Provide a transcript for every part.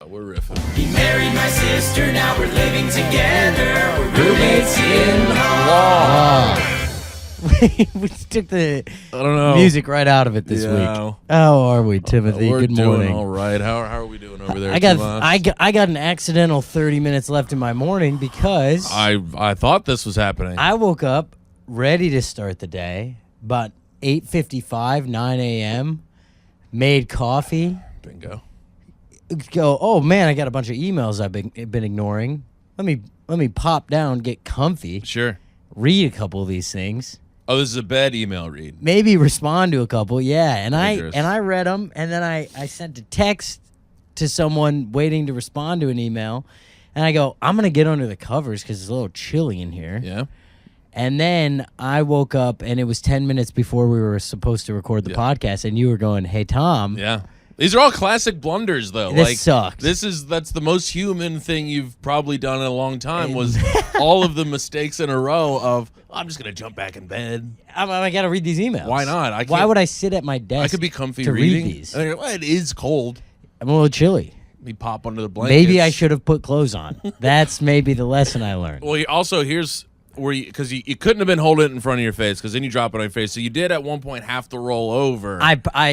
we're riffing. He married my sister, now we're living together. We're roommates in law. We took the I don't know. music right out of it this week. How are we, Timothy? We're Good morning. doing all right. How are we doing over there? I got an accidental 30 minutes left in my morning because I thought this was happening. I woke up ready to start the day about 8:55, 9 a.m. Made coffee. Bingo. Go. Oh man, I got a bunch of emails I've been ignoring. Let me pop down, get comfy. Sure. Read a couple of these things. Oh, this is a bad email read. Maybe respond to a couple, yeah. And Dangerous. I read them, and then I sent a text to someone waiting to respond to an email, and I go, I'm gonna get under the covers because it's a little chilly in here. Yeah. And then I woke up, and it was 10 minutes before we were supposed to record the podcast, and you were going, "Hey Tom." Yeah. These are all classic blunders, though. This sucks. That's the most human thing you've probably done in a long time. Was all of the mistakes in a row of I'm just gonna jump back in bed. I got to read these emails. Why not? Why would I sit at my desk? I could be comfy to reading. read these. And I go, well, it is cold. I'm a little chilly. Me pop under the blankets. Maybe I should have put clothes on. That's maybe the lesson I learned. Well, also here's where because you couldn't have been holding it in front of your face because then you drop it on your face. So you did at one point have to roll over.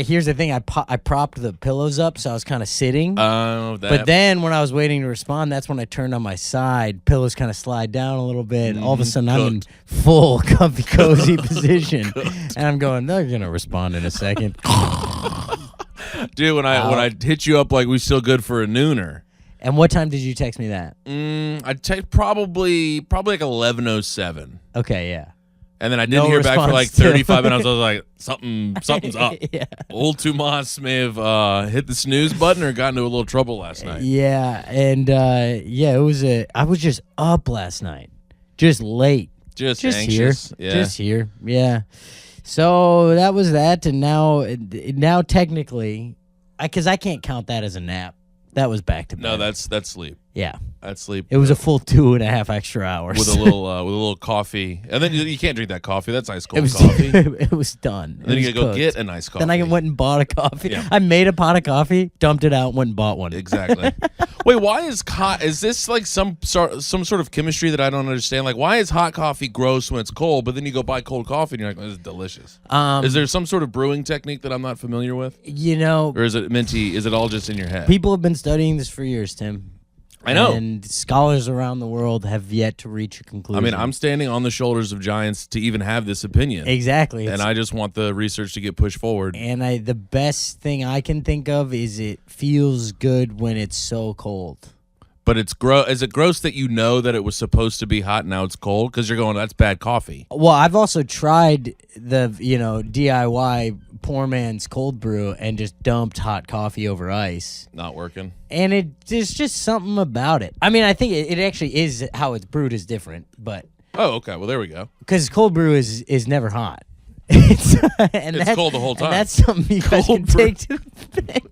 Here's the thing. I propped the pillows up, so I was kind of sitting. But But then when I was waiting to respond, that's when I turned on my side. Pillows kind of slide down a little bit. And all of a sudden, I'm in full comfy, cozy position, and I'm going. They're gonna respond in a second. Dude, when I hit you up like we still good for a nooner. And what time did you text me that? I'd take probably like 11:07. Okay, yeah. And then I didn't No hear back for like response, too. 35 minutes. I was like, something's up. Yeah. Old Tomas may have hit the snooze button or got into a little trouble last night. Yeah, and it was I was just up last night, just late, Just here, anxious. Yeah. just here. Yeah. So that was that, and now technically, because I can't count that as a nap. That was back to bed. No, that's sleep. Yeah. That's sleep. It was a full 2.5 extra hours. with a little coffee. And then you can't drink that coffee. That's ice cold it was, coffee. And it was done. then you was gotta go cooked. get a nice coffee. Then I went and bought a coffee. Yeah. I made a pot of coffee, dumped it out, went and bought one. Exactly. Wait, why is this like some sort of chemistry that I don't understand? Like, why is hot coffee gross when it's cold, but then you go buy cold coffee and you're like, oh, this is delicious? Is there some sort of brewing technique that I'm not familiar with? You know, Or is it all just in your head? people have been studying this for years, Tim. I know. And scholars around the world have yet to reach a conclusion. I mean, I'm standing on the shoulders of giants to even have this opinion. Exactly. And I just want the research to get pushed forward. And the best thing I can think of is it feels good when it's so cold. But it's is it gross that you know that it was supposed to be hot and now it's cold? Because you're going, that's bad coffee. Well, I've also tried the DIY poor man's cold brew and just dumped hot coffee over ice. Not working. And there's just something about it. I mean, I think it actually is how it's brewed is different, but Oh, okay. Well, there we go. because cold brew is never hot. It's cold the whole time. And that's something you guys Cold can brew. take to the bank.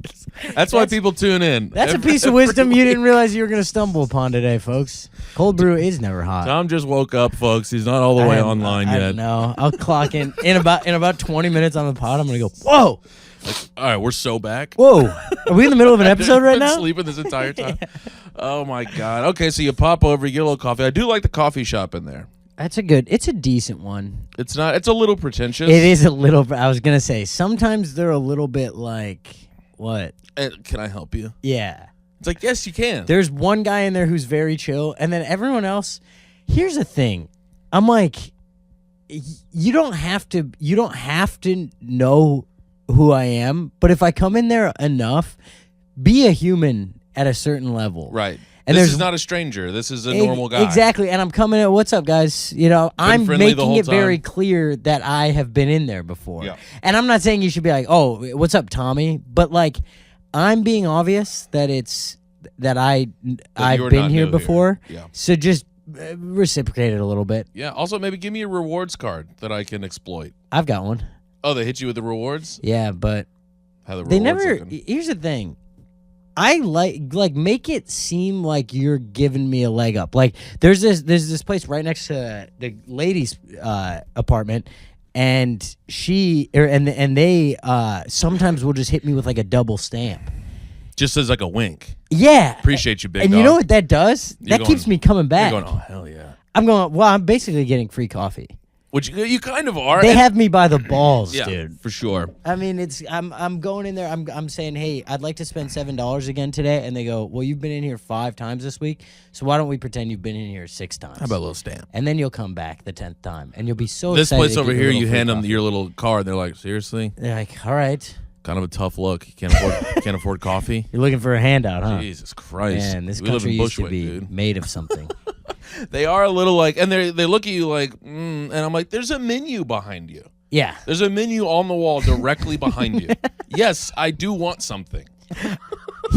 That's why people tune in. That's a piece of wisdom you didn't realize you were going to stumble upon today, folks. Cold brew is never hot. Tom just woke up, folks. He's not all the way online I yet. know. I'll clock in about 20 minutes on the pod. I'm going to go, whoa, All right, we're so back. whoa. Are we in the middle of an episode right Been now? sleeping this entire time. Oh my god. Okay, so you pop over, you get a little coffee. I do like the coffee shop in there. It's a decent one. It's a little pretentious. It is a little, I was going to say, sometimes they're a little bit like, what? Can I help you? Yeah. It's like, yes, you can. There's one guy in there who's very chill, and then everyone else. Here's the thing, I'm like, you don't have to know who I am, but if I come in there enough, be a human at a certain level, Right. And this there's is not a stranger. This is a normal guy. Exactly, and I'm coming in. What's up, guys? I'm friendly the making whole it very time. clear that I have been in there before. Yeah. And I'm not saying you should be like, "Oh, what's up, Tommy?" But like, I'm being obvious that I've you're been not here new before. here. Yeah. So just reciprocate it a little bit. Yeah. Also, maybe give me a rewards card that I can exploit. I've got one. Oh, they hit you with the rewards? Yeah, but How the they rewards never. looking? Here's the thing. I like make it seem like you're giving me a leg up. Like there's this place right next to the ladies' apartment, and they sometimes will just hit me with like a double stamp. Just as like a wink. Yeah. Appreciate you, big and dog. you know what that does? You're That keeps me coming back. You're going, oh, hell yeah. I'm going, well, I'm basically getting free coffee. Which you kind of are. They have me by the balls, yeah, dude. for sure. I mean, I'm going in there. I'm saying, hey, I'd like to spend $7 again today, and they go, well, you've been in here 5 times this week, so why don't we pretend you've been in here 6 times? How about a little stamp? And then you'll come back the 10th time, and you'll be so This excited. place over here, you hand them coffee. your little card, they're like, seriously? They're like, all right, Kind of a tough look. You can't afford coffee. you're looking for a handout, huh? Jesus Christ! Man, this we live country in used to Bushwick, be dude. made of something. They are a little like, and they look at you like, and I'm like, there's a menu behind you. Yeah. There's a menu on the wall directly behind you. Yes, I do want something.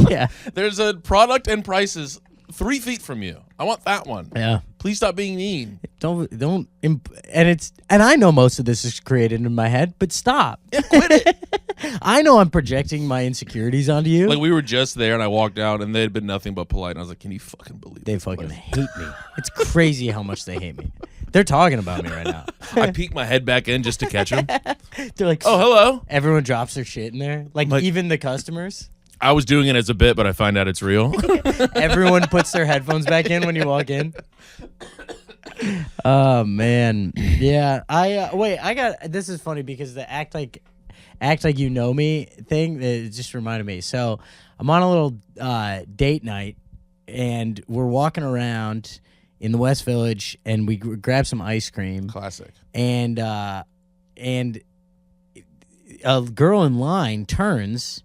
Yeah. There's a product and prices 3 feet from you. I want that one. Yeah. Please stop being mean. And I know most of this is created in my head, but stop. Yeah, quit it. I know I'm projecting my insecurities onto you. Like we were just there, and I walked out, and they had been nothing but polite. And I was like, "Can you fucking believe They this fucking place?" hate me. It's crazy how much they hate me. They're talking about me right now. I peek my head back in just to catch them. They're like, Oh, hello. everyone drops their shit in there. Like even the customers. I was doing it as a bit, but I find out it's real. Everyone puts their headphones back in when you walk in. Oh man, yeah. I got. This is funny because the act like you know me thing it just reminded me. So I'm on a little date night, and we're walking around in the West Village, and we grab some ice cream. Classic. And a girl in line turns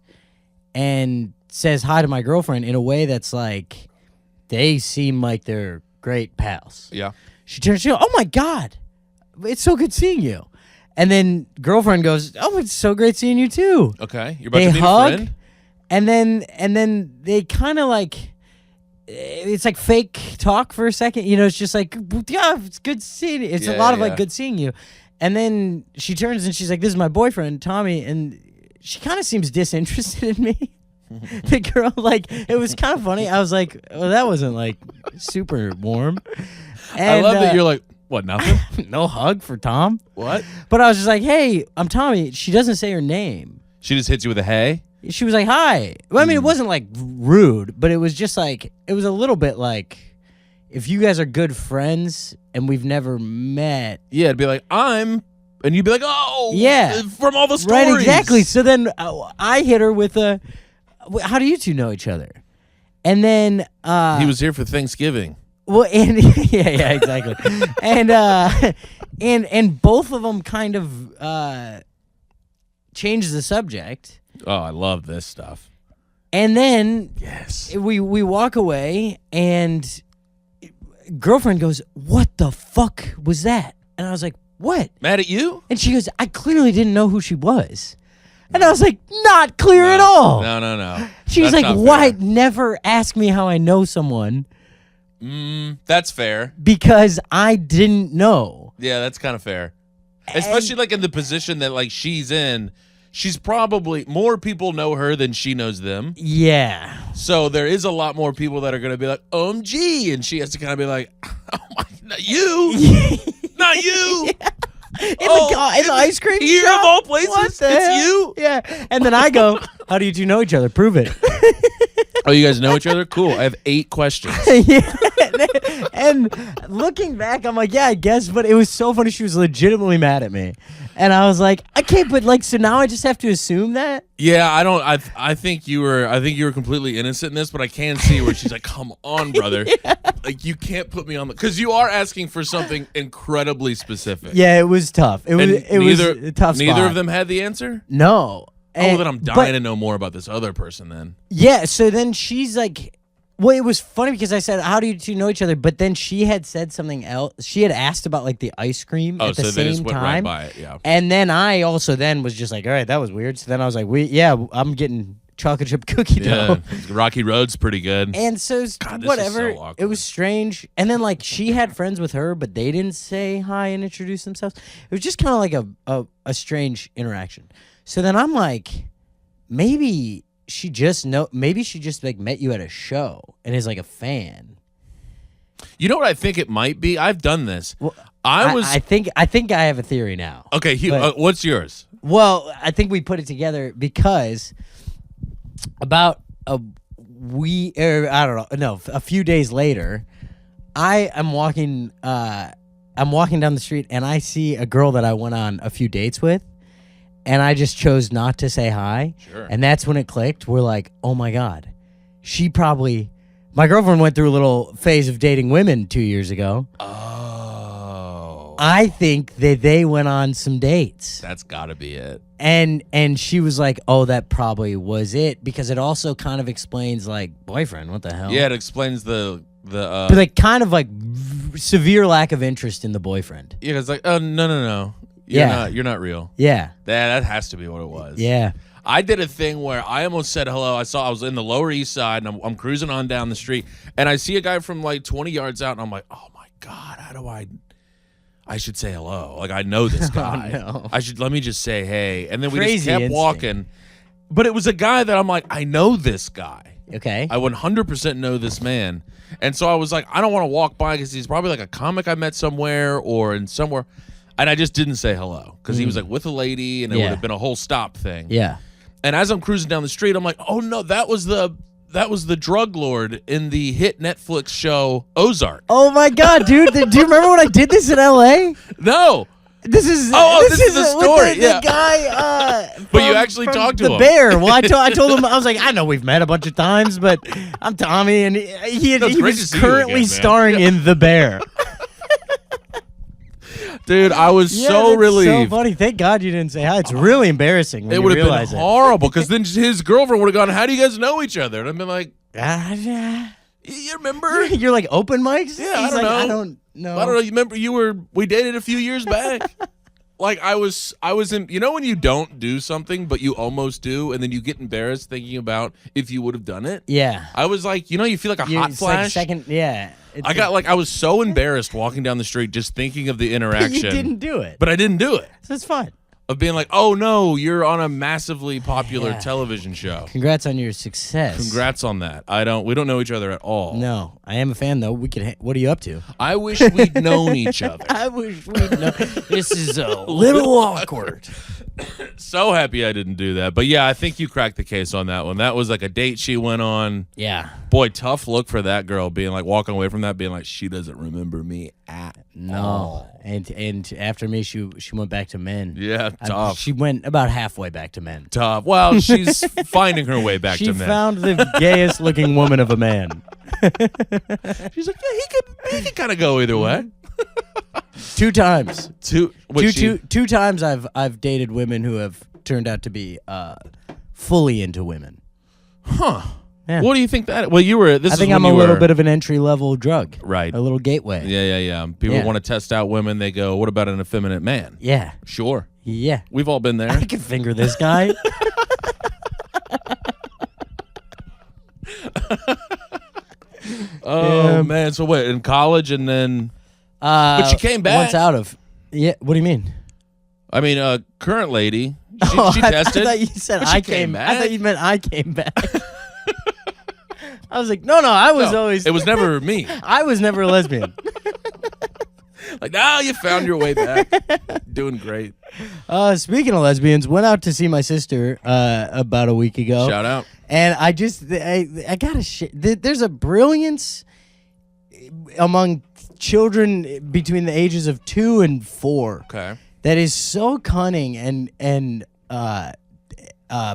and says hi to my girlfriend in a way that's like they seem like they're great pals. Yeah. She turns, she goes, oh my God, it's so good seeing you. And then girlfriend goes, oh, it's so great seeing you too. Okay. You're about They to meet hug, a friend? and then they kind of like, it's like fake talk for a second. You know, it's just like, yeah, it's good seeing you. It's a lot of like good seeing you. And then she turns and she's like, this is my boyfriend, Tommy. And she kind of seems disinterested in me. The girl, like, it was kind of funny. I was like, well, that wasn't like super warm. And, I love that you're like, what, nothing? no hug for Tom. What? But I was just like, hey, I'm Tommy. She doesn't say her name. She just hits you with a hey? She was like, hi. Well, I mean, it wasn't like rude, but it was just like, it was a little bit like, if you guys are good friends and we've never met. Yeah, it'd be like, and you'd be like, oh, Yeah. from all the stories. Right, exactly. So then I hit her with a, how do you two know each other? And then. He was here for Thanksgiving. Well, and yeah, exactly. and both of them kind of changed the subject. Oh, I love this stuff. And then Yes. we walk away, and girlfriend goes, "What the fuck was that?" And I was like, "What?" Mad at you? And she goes, "I clearly didn't know who she was." And I was like, "Not clear at all." No. She was That's like, not "Why fair. never ask me how I know someone?" That's fair. Because I didn't know. Yeah, that's kind of fair. Especially like in the position that like she's in. She's probably more people know her than she knows them. Yeah. So there is a lot more people that are going to be like, OMG. And she has to kind of be like, oh my, not you. Not you. In the ice cream here shop? of all places, What the it's hell? you? Yeah. And then I go, how do you two know each other? Prove it. Oh, you guys know each other? Cool. I have 8 questions. Yeah. And looking back, I'm like, yeah, I guess. But it was so funny. She was legitimately mad at me. And I was like, okay, but like, so now I just have to assume that? Yeah, I don't. I think you were completely innocent in this, but I can see where she's like, "Come on, brother, like you can't put me on the," because you are asking for something incredibly specific. Yeah, it was tough. It was a tough spot. Neither of them had the answer. No. Oh, then I'm dying to know more about this other person. Then yeah. So then she's like, well, it was funny because I said, how do you two know each other? But then she had said something else. She had asked about like the ice cream at the so they same just went time. right by it. Yeah. And then I also then was just like, all right, that was weird. So then I was like, I'm getting chocolate chip cookie dough. Yeah, Rocky Road's pretty good. And so God, this is whatever, so awkward. it was strange. And then like she had friends with her, but they didn't say hi and introduce themselves. It was just kind of like a strange interaction. So then I'm like, maybe she just like met you at a show and is like a fan. You know what I think it might be? I've done this. Well, I think I have a theory now. okay. but- What's yours? Well, I think we put it together because about I don't know. No, a few days later, I'm walking down the street and I see a girl that I went on a few dates with, and I just chose not to say hi. Sure. And that's when it clicked. We're like, oh my God, my girlfriend went through a little phase of dating women 2 years ago. Oh. I think that they went on some dates. That's got to be it. And she was like, oh, that probably was it, because it also kind of explains, like, boyfriend, what the hell? Yeah, it explains the but like kind of like severe lack of interest in the boyfriend. Yeah, it's like, oh, no. You're not real. Yeah. That has to be what it was. Yeah. I did a thing where I almost said hello. I was in the Lower East Side, and I'm cruising on down the street, and I see a guy from like 20 yards out, and I'm like, oh my God, how do I should say hello. Like, I know this guy. Oh, no. Let me just say hey. And then we Crazy just kept instinct. walking. But it was a guy that I'm like, I know this guy. Okay. I 100% know this man. And so I was like, I don't want to walk by because he's probably like a comic I met somewhere or in somewhere. And I just didn't say hello because he was like with a lady, and it would have been a whole stop thing. Yeah. And as I'm cruising down the street, I'm like, oh no, that was the drug lord in the hit Netflix show Ozark. Oh my God, dude! Do you remember when I did this in L.A.? No. This is this is the story. With Yeah. the guy. But you actually talked to the him. bear. Well, I told him, I was like, I know we've met a bunch of times, but I'm Tommy, and he No, it's great to was see you currently again, man. starring in The Bear. Dude, I was so that's relieved. So funny. Thank God you didn't say hi. It's really embarrassing. When It you would have realize been horrible because then his girlfriend would have gone, how do you guys know each other? And I've been like, it. you remember? You're like open mics? Yeah, He's I don't like, know. I don't know. I don't know. You remember we dated a few years back. Like I was in, when you don't do something, but you almost do, and then you get embarrassed thinking about if you would have done it. Yeah. I was like, you feel like a hot It's flash. like second, yeah. I was so embarrassed walking down the street just thinking of the interaction. You didn't do it. But I didn't do it. So it's fine. Of being like, oh no, you're on a massively popular Yeah. television show. Congrats on your success. Congrats on that. We don't know each other at all. No, I am a fan though. We could. What are you up to? I wish we'd known each other. I wish we'd know. This is a little awkward. So happy I didn't do that. But yeah, I think you cracked the case on that one. That was like a date she went on. Yeah. Boy, tough look for that girl being like walking away from that, being like, she doesn't remember me at all. And after me, she went back to men. Yeah, tough. She went about halfway back to men. Tough. Well, she's finding her way back She to men. found the gayest looking woman of a man. She's like, yeah, he could kind of go either way. 2 times. Two times I've dated women who have turned out to be fully into women. Huh. Yeah. What do you think that? Well, I think I'm a little bit of an entry level drug. Right. A little gateway. Yeah. People want to test out women. They go, what about an effeminate man? Yeah. Sure. Yeah. We've all been there. I can finger this guy. Oh, man. So wait, in college and then... but she came back. Once out of... Yeah. What do you mean? I mean, current lady. She I tested. thought you said but she I came back. I thought you meant I came back. I was like, no, I was always... It was never me. I was never a lesbian. Like, now you found your way back. Doing great. Speaking of lesbians, went out to see my sister about a week ago. Shout out. And I gotta there's a brilliance among children between the ages of 2 and 4. Okay. That is so cunning and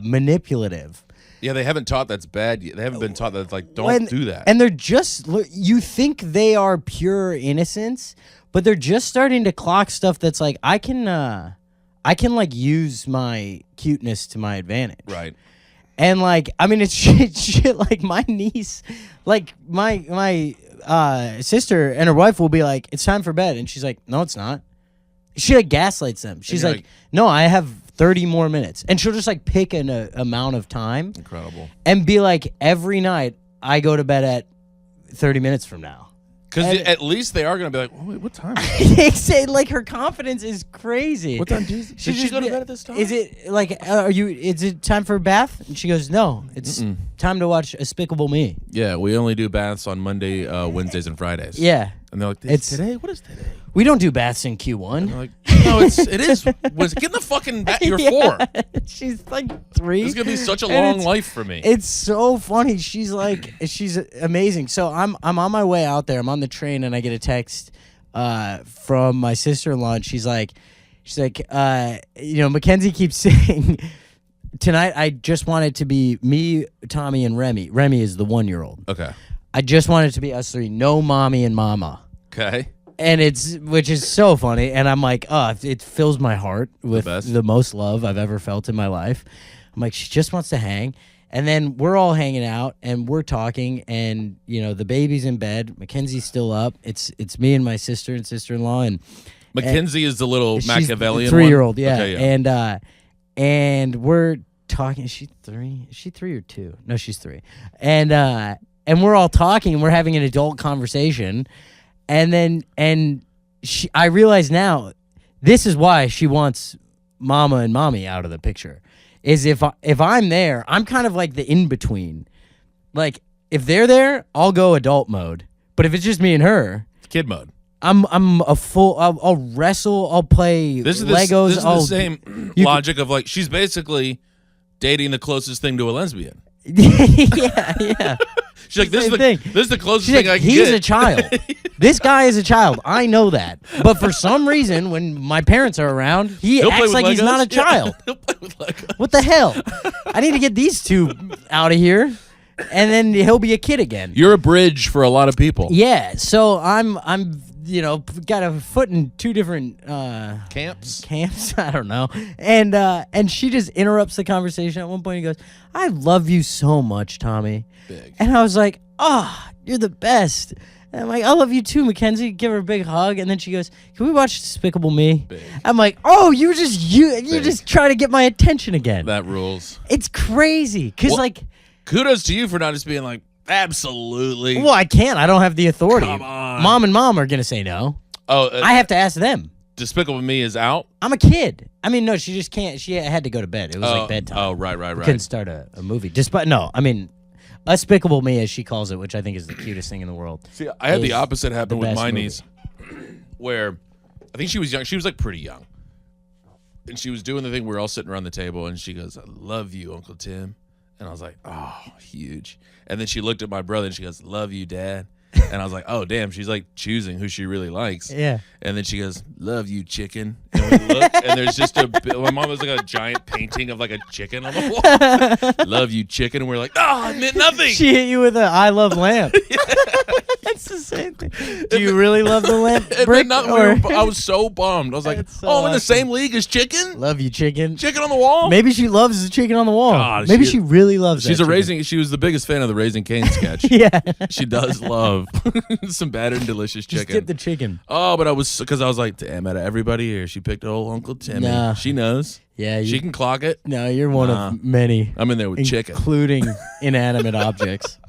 manipulative. Yeah, they haven't taught that's bad. They haven't been taught that, like, don't do that. And they're just, you think they are pure innocence, but they're just starting to clock stuff that's like, I can like use my cuteness to my advantage. Right. And like, I mean, it's shit like my niece, like my sister and her wife will be like, it's time for bed. And she's like, no, it's not. She like gaslights them. She's like, no, I have 30 more minutes. And she'll just like pick an amount of time. Incredible. And be like, every night I go to bed at 30 minutes from now. Because at least they are going to be like, oh, wait, what time is it? They say like her confidence is crazy. What time did she go to bed at this time? Is it like, is it time for a bath? And she goes, no, it's time to watch Despicable Me. Yeah, we only do baths on Monday, Wednesdays, and Fridays. Yeah. And they're like, it's today? What is today? We don't do baths in And Q1. they're like, no, it is. Get in the fucking bath. You're 4. She's like 3. This is gonna be such a And long life for me. It's so funny. She's amazing. So I'm on my way out there. I'm on the train and I get a text from my sister-in-law. And she's like, Mackenzie keeps saying, tonight I just want it to be me, Tommy, and Remy. Remy is the 1-year-old. Okay. I just want it to be us 3. No mommy and mama. Okay. And which is so funny. And I'm like, it fills my heart with the most love I've ever felt in my life. I'm like, she just wants to hang. And then we're all hanging out and we're talking and, the baby's in bed. Mackenzie's still up. It's me and my sister and sister-in-law. And Mackenzie is the little Machiavellian 3-year-old, yeah. Okay, yeah. And we're talking. Is she 3? Is she 3 or 2? No, she's 3. And we're all talking and we're having an adult conversation. And I realize now, this is why she wants mama and mommy out of the picture. Is if I'm there, I'm kind of like the in-between. Like, if they're there, I'll go adult mode. But if it's just me and her, kid mode. I'm a full. I'll wrestle. I'll play Legos. This is the same logic of like she's basically dating the closest thing to a lesbian. yeah. She's like, this is the closest thing I can He's get. a child. This guy is a child. I know that. But for some reason, when my parents are around, he acts like he's not a child. He'll play with Legos. What the hell? I need to get these 2 out of here, and then he'll be a kid again. You're a bridge for a lot of people. Yeah. So I'm got a foot in 2 different Camps. I don't know. And she just interrupts the conversation at one point. He goes, "I love you so much, Tommy." Big. And I was like, "Oh, you're the best." And I'm like, "I love you too, Mackenzie." Give her a big hug. And then she goes, "Can we watch Despicable Me?" Big. I'm like, "Oh, you just try to get my attention again." That rules. It's crazy. Because, kudos to you for not just being like, absolutely. Well, I can't. I don't have the authority. Come on. Mom and mom are going to say no. Oh, I have to ask them. Despicable Me is out? I'm a kid. I mean, no, she just can't. She had to go to bed. It was like bedtime. Oh, right. Couldn't start a movie. Despicable Me, as she calls it, which I think is the cutest thing in the world. See, I had the opposite happen with my niece, where I think she was young. She was like pretty young. And she was doing the thing. We were all sitting around the table, and she goes, "I love you, Uncle Tim." And I was like, "Oh, huge." And then she looked at my brother, and she goes, "Love you, Dad." And I was like, "Oh, damn." She's like choosing who she really likes. Yeah. And then she goes, "Love you, chicken." And we look, and there's just my mom was like a giant painting of like a chicken on the wall. "Love you, chicken." And we're like, "Oh, it meant nothing." She hit you with a "I love lamp." It's the same thing. Do you really love the lamp? Brick, I was so bummed. I was like, so I'm in the same league as chicken? Love you, chicken. Chicken on the wall? Maybe she loves the chicken on the wall. God, Maybe she really loves She's that a chicken. Raising. She was the biggest fan of the Raising Cane sketch. Yeah. She does love some battered and delicious chicken. Just get the chicken. Oh, but I was like, damn, out of everybody here, she picked old Uncle Timmy. Nah. She knows. Yeah. She can clock it. No, you're one of many. I'm in there with chicken. Including inanimate objects.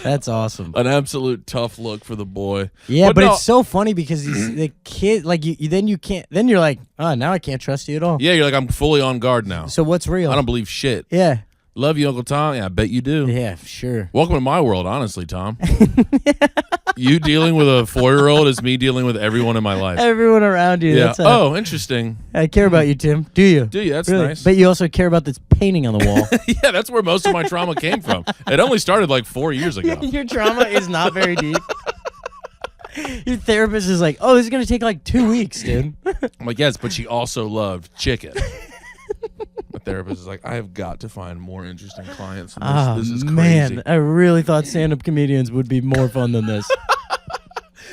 That's awesome. An absolute tough look for the boy. Yeah, but it's so funny because he's the kid. Like you can't. Then you're like, oh, now I can't trust you at all. Yeah, you're like, I'm fully on guard now. So what's real? I don't believe shit. Yeah. Love you, Uncle Tom. Yeah, I bet you do. Yeah, sure. Welcome to my world, honestly, Tom. You dealing with a 4-year-old is me dealing with everyone in my life. Everyone around you. Yeah. Oh, interesting. I care about you, Tim. Do you? Do you? That's really? nice. But you also care about this painting on the wall. Yeah, that's where most of my trauma came from. It only started like 4 years ago. Your trauma is not very deep. Your therapist is like, oh, this is going to take like 2 weeks, dude. I'm like, yes, but she also loved chicken. My therapist is like, I have got to find more interesting clients. This is crazy. Man, I really thought stand-up comedians would be more fun than this.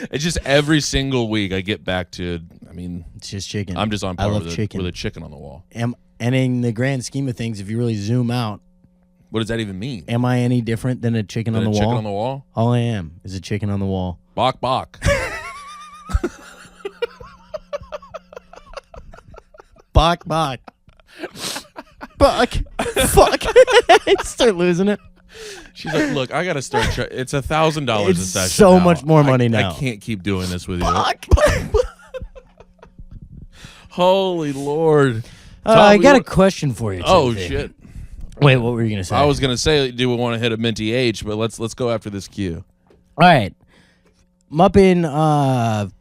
It's just every single week I get back to, it's just chicken. I'm just on par with chicken. with a chicken on the wall. And in the grand scheme of things, if you really zoom out, What does that even mean? am I any different than a chicken on the wall? Chicken on the wall? All I am is a chicken on the wall. Bok bok. Bok, bok. Buck. Fuck. Start losing it. She's like, look, I got to start. It's $1,000 a It's session. so now. much more money now. I can't keep doing this with you. Fuck. Holy Lord. I got a question for you. Oh, Timothy. shit. Wait, what were you gonna say? I was going to say, do we want to hit a minty H, but let's go after this cue. All right. I'm up in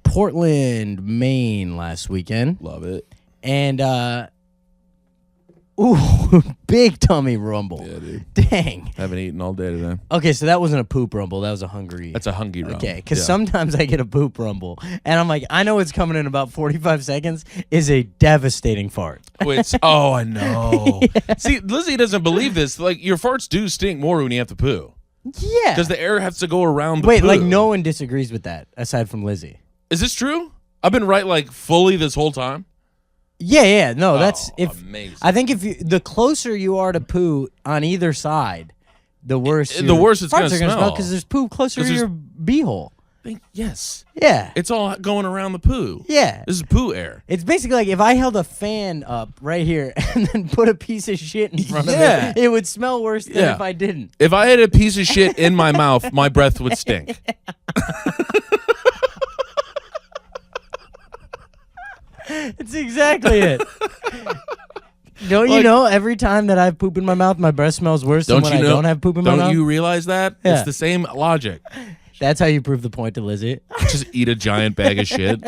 Portland, Maine last weekend. Love it. And ooh, big tummy rumble. Yeah, dude. Dang. Haven't eaten all day today. Okay, so that wasn't a poop rumble. That was a hungry. That's a hungry rumble. Okay, because sometimes I get a poop rumble, and I'm like, I know it's coming in about 45 seconds. Is a devastating fart. Oh, I know. Yeah. See, Lizzie doesn't believe this. Like, your farts do stink more when you have to poo. Yeah. Because the air has to go around the Wait, poo. like no one disagrees with that aside from Lizzie. Is this true? I've been right, like, fully this whole time? Yeah. No, that's amazing. I think the closer you are to poo on either side, the worse. The worse it's farts gonna are gonna smell. because there's poo closer to your beehole. Yes. Yeah. It's all going around the poo. Yeah. This is poo air. It's basically like if I held a fan up right here and then put a piece of shit in front of it, it would smell worse than if I didn't. If I had a piece of shit in my mouth, my breath would stink. It's exactly it. Don't you know every time that I have poop in my mouth, my breath smells worse than when I don't have poop in my mouth? Don't you realize that? Yeah. It's the same logic. That's how you prove the point to Lizzie. Just eat a giant bag of shit.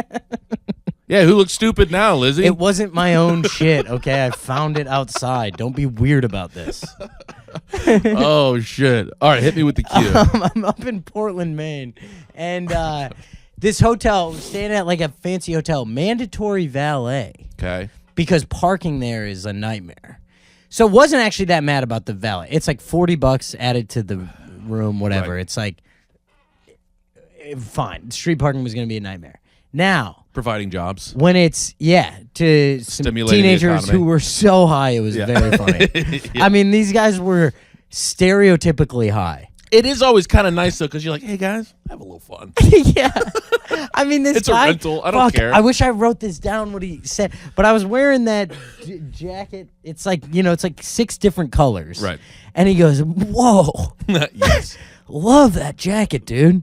Yeah, who looks stupid now, Lizzie? It wasn't my own shit, okay? I found it outside. Don't be weird about this. Oh, shit. All right, hit me with the cue. I'm up in Portland, Maine, and this hotel, we're staying at like a fancy hotel, mandatory valet. Okay. Because parking there is a nightmare. So wasn't actually that mad about the valet. It's like $40 added to the room, whatever. Right. It's like, fine. Street parking was going to be a nightmare. Now, providing jobs. when it's, to some Stimulating the teenagers economy. who were so high, it was very funny. I mean, these guys were stereotypically high. It is always kind of nice, though, because you're like, hey, guys, have a little fun. Yeah. I mean, this It's a guy, rental. I don't care. I wish I wrote this down, what he said. But I was wearing that jacket. It's like, it's like 6 different colors. Right. And he goes, whoa. Yes. Love that jacket, dude.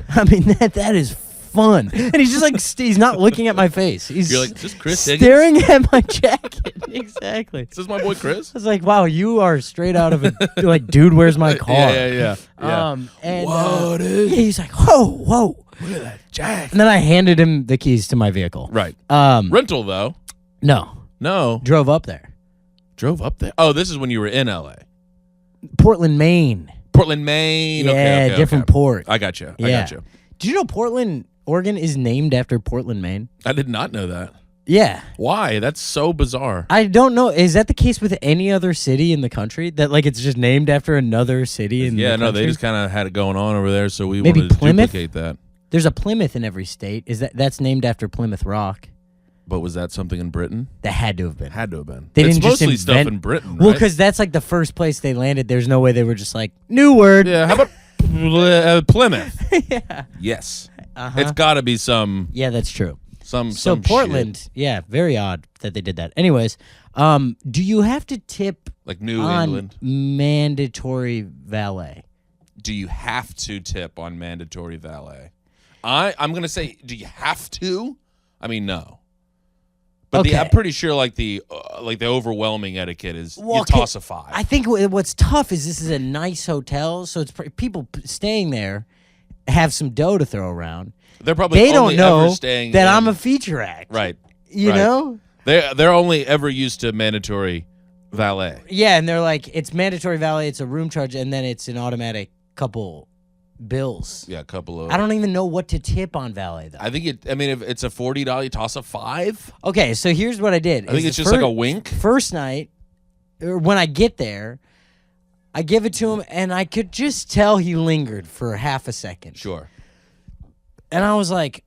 I mean, that is fun. And he's just like, he's not looking at my face. He's You're like, is this Chris Higgins? staring at my jacket. Exactly. Is this my boy Chris? I was like, wow, you are straight out of a, like, dude, where's my car? Yeah. And Whoa, dude. yeah, he's like, whoa. Look at that jacket. And then I handed him the keys to my vehicle. Right. Rental, though. No. Drove up there. Drove up there. Oh, this is when you were in L.A. Portland, Maine. Portland, Maine. Yeah, Okay, different okay. port. I got you. Yeah. Did you know Portland, Oregon is named after Portland, Maine? I did not know that. Yeah. Why? That's so bizarre. I don't know. Is that the case with any other city in the country? That like it's just named after another city in the country? Yeah, no, they just kind of had it going on over there, so we Maybe wanted to Plymouth? duplicate that. There's a Plymouth in every state. That's named after Plymouth Rock? But was that something in Britain? That had to have been. Had to have been. They It's didn't just mostly stuff invent- in Britain, right? Well, because that's like the first place they landed. There's no way they were just like, new word. Yeah, how about Plymouth? Yeah. Yes. Uh-huh. It's got to be some Yeah, that's true. some So Portland, shit. yeah, very odd that they did that. Anyways, do you have to tip Like New on England. mandatory valet? Do you have to tip on mandatory valet? I'm going to say, do you have to? I mean, no. But Okay. I'm pretty sure like the overwhelming etiquette is you toss a 5. I think what's tough is this is a nice hotel, so it's people staying there have some dough to throw around. They're probably They don't only know ever staying that in- I'm a feature act. right. You right. know? They're only ever used to mandatory valet. Yeah, and they're like, it's mandatory valet, it's a room charge, and then it's an automatic couple bills. Yeah, a couple of. I don't even know what to tip on valet though. I think if it's a $40, you toss a 5. Okay, so here's what I did. I think it's just like a wink. First night, or when I get there, I give it to him, and I could just tell he lingered for half a second. Sure. And I was like,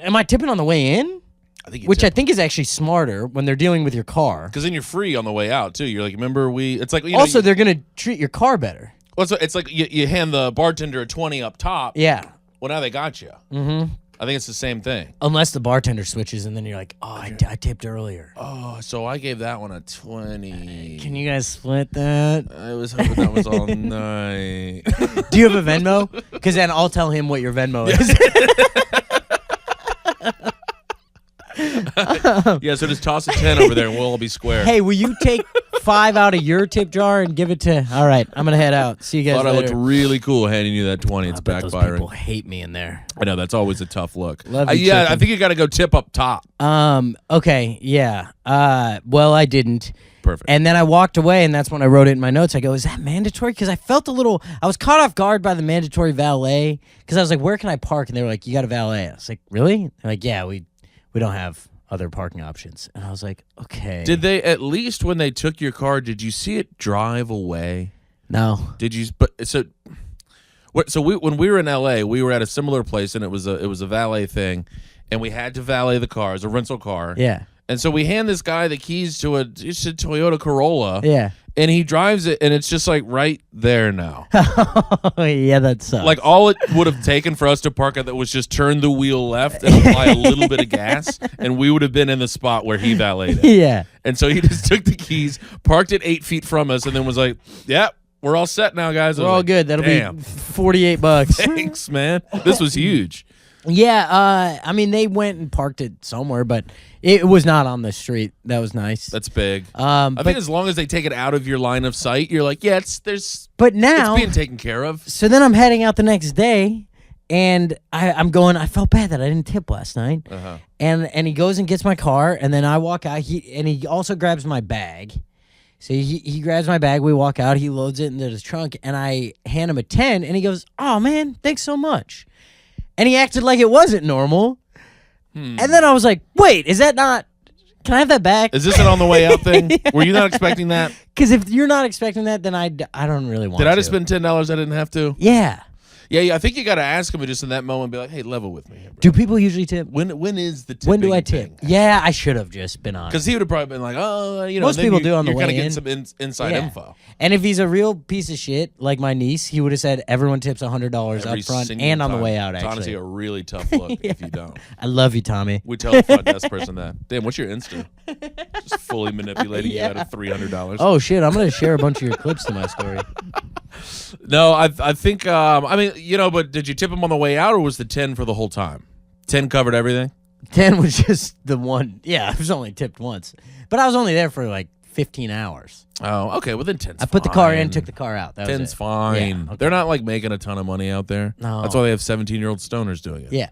am I tipping on the way in? I think Which I think is actually smarter when they're dealing with your car. because then you're free on the way out too. You're like, remember it's like Also, they're going to treat your car better. well, it's like you hand the bartender a 20 up top. Yeah. Well, now they got you. Mm-hmm. I think it's the same thing. Unless the bartender switches, and then you're like, oh, I tipped earlier. Oh, so I gave that one a 20. Can you guys split that? I was hoping that was all night. Do you have a Venmo? Because then I'll tell him what your Venmo is. Yeah, so just toss a 10 over there and we'll all be square. Hey, will you take 5 out of your tip jar and give it to. All right, I'm gonna head out. See you guys Thought I later. looked really cool handing you that 20. It's I bet those backfiring. people hate me in there. I know that's always a tough look. Love you, yeah, chicken. I think you got to go tip up top. Okay, yeah. Well, I didn't. Perfect. And then I walked away, and that's when I wrote it in my notes. I go, is that mandatory? Because I felt I was caught off guard by the mandatory valet. Because I was like, where can I park? And they were like, you got a valet. I was like, really? They're like, yeah, we don't have other parking options. And I was like, okay. Did they, at least when they took your car, did you see it drive away? No. Did you, when we were in LA, we were at a similar place, and it was a valet thing, and we had to valet the car. It was a rental car. Yeah. And so we hand this guy the keys to a Toyota Corolla. Yeah. And he drives it, and it's just like right there now. Yeah, that sucks. Like all it would have taken for us to park it, that was just turn the wheel left and apply a little bit of gas, and we would have been in the spot where he valeted. Yeah. And so he just took the keys, parked it 8 feet from us, and then was like, "Yep, we're all set now, guys." We're all like, good. That'll Damn. be $48. Thanks, man. This was huge. Yeah, I mean, they went and parked it somewhere, but it was not on the street. That was nice. That's big. I I think as long as they take it out of your line of sight, you're like, yeah, it's But now, it's being taken care of. so then I'm heading out the next day, and I'm going. I felt bad that I didn't tip last night, and he goes and gets my car, and then I walk out. He also grabs my bag. So he grabs my bag. We walk out. He loads it into the trunk, and I hand him a 10, and he goes, "Oh man, thanks so much." And he acted like it wasn't normal. And then I was like, wait, is that not... Can I have that back? Is this an on the way out thing? Were you not expecting that? Because if you're not expecting that, then I don't really want to. Did I just spend $10 I didn't have to? Yeah. Yeah, I think you got to ask him just in that moment, be like, hey, level with me here, bro. Do people usually tip? When is the tipping When do I tip? Yeah, I should have just been honest. Because he would have probably been like, oh, you know. Most then people do on the you're way kind of in. getting some inside Yeah. info. And if he's a real piece of shit, like my niece, he would have said everyone tips $100 Every up front single and on time. the way out, It's honestly actually. a really tough look if you don't. I love you, Tommy. We tell the front desk person that. Damn, what's your Insta? Just fully manipulating you out of $300. Oh, shit. I'm going to share a bunch of your clips to my story. No, I think, I mean, you know, but did you tip him on the way out, or was the 10 for the whole time? 10 covered everything? 10 was just the one. Yeah, I was only tipped once. But I was only there for like 15 hours. Oh, okay. Well, then 10's I put the car in, fine. took the car out. That was 10's it. fine. Yeah, okay. They're not like making a ton of money out there. No. That's why they have 17-year-old stoners doing it. Yeah.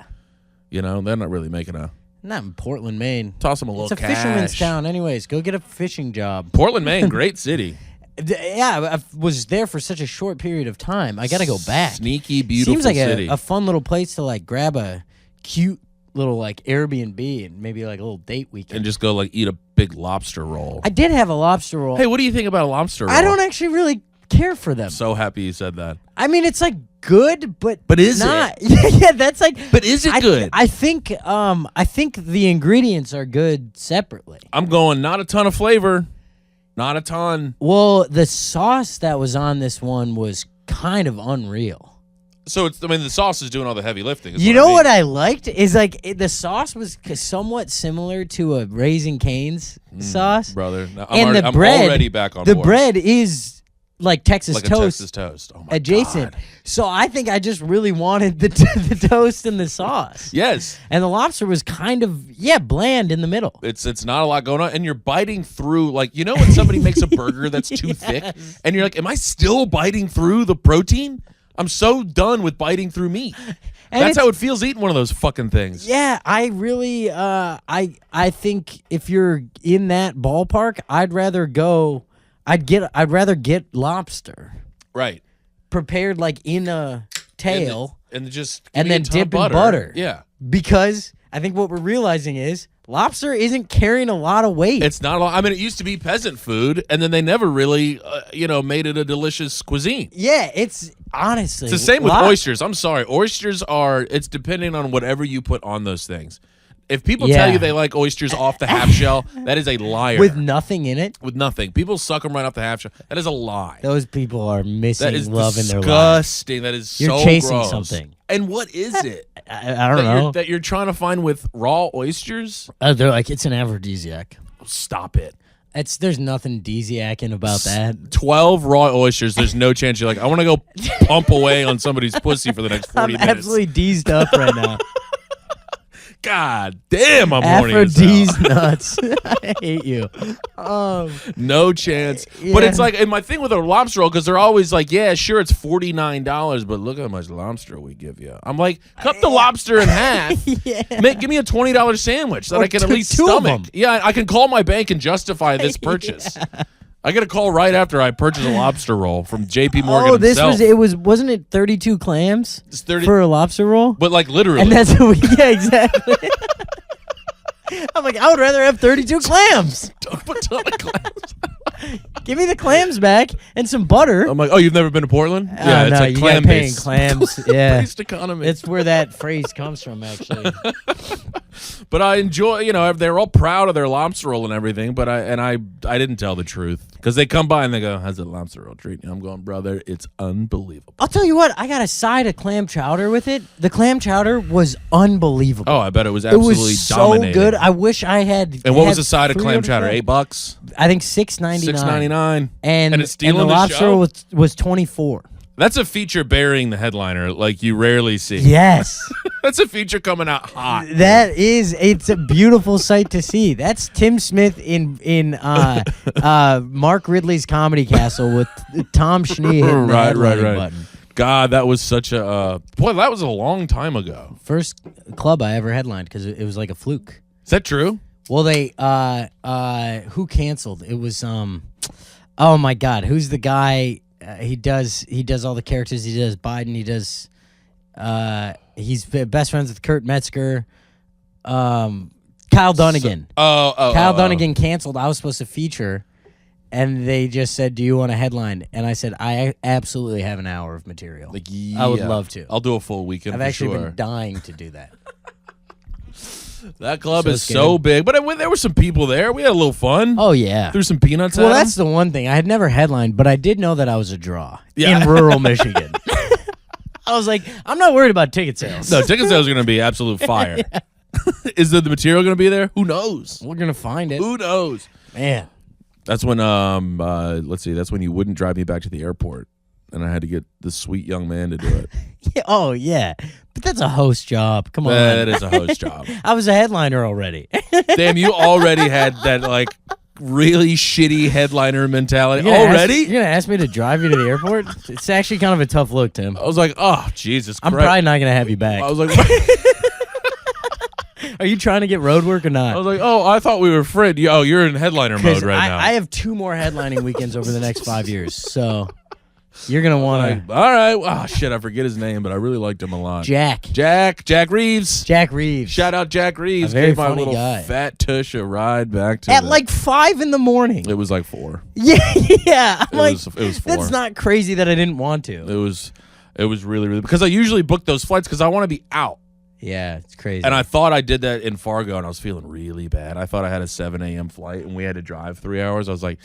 You know, they're not really making a... Not in Portland, Maine. Toss them a little It's a cash. fisherman's town anyways. Go get a fishing job. Portland, Maine, great city. Yeah, I was there for such a short period of time. I got to go back. Sneaky, beautiful Seems like city. a fun little place to like grab a cute little like Airbnb and maybe like a little date weekend. And just go like eat a big lobster roll. I did have a lobster roll. Hey, what do you think about a lobster roll? I don't actually really care for them. So happy you said that. I mean, it's like good, but is not. Yeah, that's like. But is it good? I think the ingredients are good separately. I'm going not a ton of flavor. Not a ton. Well, the sauce that was on this one was kind of unreal. So it's, I mean, the sauce is doing all the heavy lifting. You know what I liked is like the sauce was somewhat similar to a Raising Cane's sauce, brother? I'm already back on the board. bread is like Texas like toast, a Texas toast. Oh my adjacent. God. So I think I just really wanted the toast and the sauce. Yes. And the lobster was kind of bland in the middle. It's not a lot going on, and you're biting through, like, you know when somebody makes a burger that's too thick, and you're like, am I still biting through the protein? I'm so done with biting through meat. And That's how it feels eating one of those fucking things. Yeah, I really I think if you're in that ballpark, I'd rather get lobster Right. prepared like in a tail And just and give me then a ton of dip in butter. Yeah. Because I think what we're realizing is lobster isn't carrying a lot of weight. It's not a lot. I mean, it used to be peasant food, and then they never really, made it a delicious cuisine. Yeah, it's honestly. It's the same with oysters. I'm sorry. Oysters it's depending on whatever you put on those things. If people tell Yeah. you they like oysters off the half shell, that is a liar. With nothing in it. With nothing. People suck them right off the half shell. That is a lie. Those people are missing That is love in their lives. disgusting. That is You're so chasing gross. something. And what is it? I don't know. That you're trying to find with raw oysters? They're like, it's an aphrodisiac. Stop it. There's nothing Desiac-ing about that. 12 raw oysters. There's no chance you're like, I want to go pump away on somebody's pussy for the next 40 I'm minutes. absolutely deezed up right now. God damn, I'm horny as hell. Aphrodite's nuts. I hate you. No chance. Yeah. But it's like, and my thing with a lobster roll, because they're always like, yeah, sure, it's $49, but look how much lobster we give you. I'm like, cut the lobster in half. Yeah. Give me a $20 sandwich that Or I can at least two of stomach. them. Yeah, I can call my bank and justify this purchase. I get a call right after I purchase a lobster roll from JP Morgan himself. Wasn't it 32 clams It's 30 for a lobster roll? But like literally. And that's yeah, exactly. I'm like, I would rather have 32 clams. Don't put a ton of clams. Give me the clams back and some butter. I'm like, oh, you've never been to Portland? Yeah, it's no, like you gotta clam pay in based. clams. Yeah, Based economy. it's where that phrase comes from, actually. But I enjoy, they're all proud of their lobster roll and everything. But I didn't tell the truth because they come by and they go, "How's the lobster roll treat you?" I'm going, brother, it's unbelievable. I'll tell you what, I got a side of clam chowder with it. The clam chowder was unbelievable. Oh, I bet it was It absolutely was so dominating. good. I wish I had. And what was had the side of clam 300 chowder? clams. $8, I think $6.99. $6.99, And it's stealing the the lobster show? was 24. That's a feature burying the headliner like you rarely see. Yes. That's a feature coming out hot. It's a beautiful sight to see. That's Tim Smith in Mark Ridley's Comedy Castle with Tom Schnee hitting the headlining button. God, that was such a boy. That was a long time ago. First club I ever headlined because it was like a fluke. Is that true? Well, they who canceled? It was oh my God, who's the guy? He does all the characters. He does Biden. He does. He's best friends with Kurt Metzger. Kyle Dunnigan. Kyle Dunnigan canceled. I was supposed to feature, and they just said, "Do you want a headline?" And I said, "I absolutely have an hour of material. Like, I would love to. I'll do a full weekend. I've for actually sure. been dying to do that." That club So is scared. so big, but there were some people there. We had a little fun. Oh yeah. Threw some peanuts Well, at 'em. that's the one thing. I had never headlined, but I did know that I was a draw Yeah. in rural Michigan. I was like, I'm not worried about ticket sales. No, ticket sales are going to be absolute fire. Is the material going to be there? Who knows? We're gonna find it, Who knows? man. That's when let's see. That's when you wouldn't drive me back to the airport, and I had to get this sweet young man to do it. Yeah, oh yeah, but that's a host job. Come on, That is a host job. I was a headliner already. Damn, you already had that like really shitty headliner mentality already. You're gonna ask me to drive you to the airport? It's actually kind of a tough look, Tim. I was like, oh Jesus I'm Christ. probably not gonna have you back. I was like, Are you trying to get road work or not? I was like, oh, I thought we were friends. Oh, you're in headliner mode 'Cause right now. I have 2 more headlining weekends over the next 5 years, so you're gonna want to. All right. Oh shit, I forget his name, but I really liked him a lot. Jack Reeves. Jack Reeves. Shout out Jack Reeves. A very Gave my funny little guy. fat tush a ride back to At like 5 in the morning. it was like 4. Yeah, yeah. I'm like, it was 4. that's not crazy that I didn't want to. It was really, really because I usually book those flights because I want to be out. Yeah, it's crazy. And I thought I did that in Fargo, and I was feeling really bad. I thought I had a 7 a.m. flight, and we had to drive 3 hours. I was like,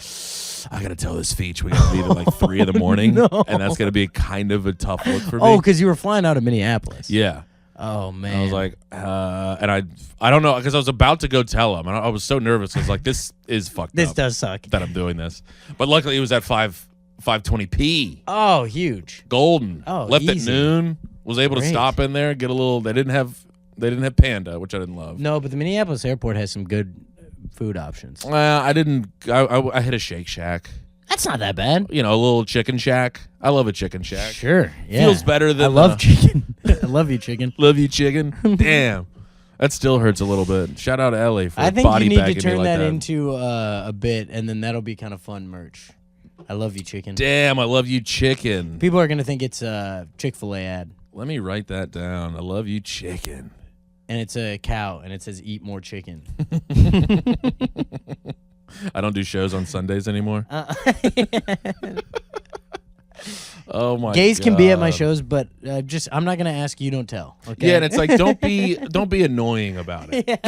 I got to tell this Feach we got to leave at like 3 in the morning, no. and that's going to be kind of a tough look for me. Oh, because you were flying out of Minneapolis. Yeah. Oh man. I was like, and I don't know, because I was about to go tell him, and I was so nervous because like this is fucked This up does suck. that I'm doing this. But luckily, it was at 5:20p. Oh, huge. Golden. Oh, left easy. at noon. Was able to Great. stop in there, get a little. They didn't have Panda, which I didn't love. No, but the Minneapolis airport has some good food options. I didn't. I hit a Shake Shack. That's not that bad. You know, a little chicken shack. I love a chicken shack. Sure. Yeah. Feels better than I love chicken. I love you, chicken. Love you, chicken. Damn, that still hurts a little bit. Shout out to Ellie for I think body you need to bagging me turn like that that into a bit, and then that'll be kind of fun merch. I love you, chicken. Damn, I love you, chicken. People are gonna think it's a Chick-fil-A ad, Let me write that down. I love you, chicken. and it's a cow, and it says "Eat more chicken." I don't do shows on Sundays anymore. Oh my! Gays can be at my God. shows, but just I'm not gonna ask you. Don't tell. Okay. Yeah, and it's like don't be annoying about it.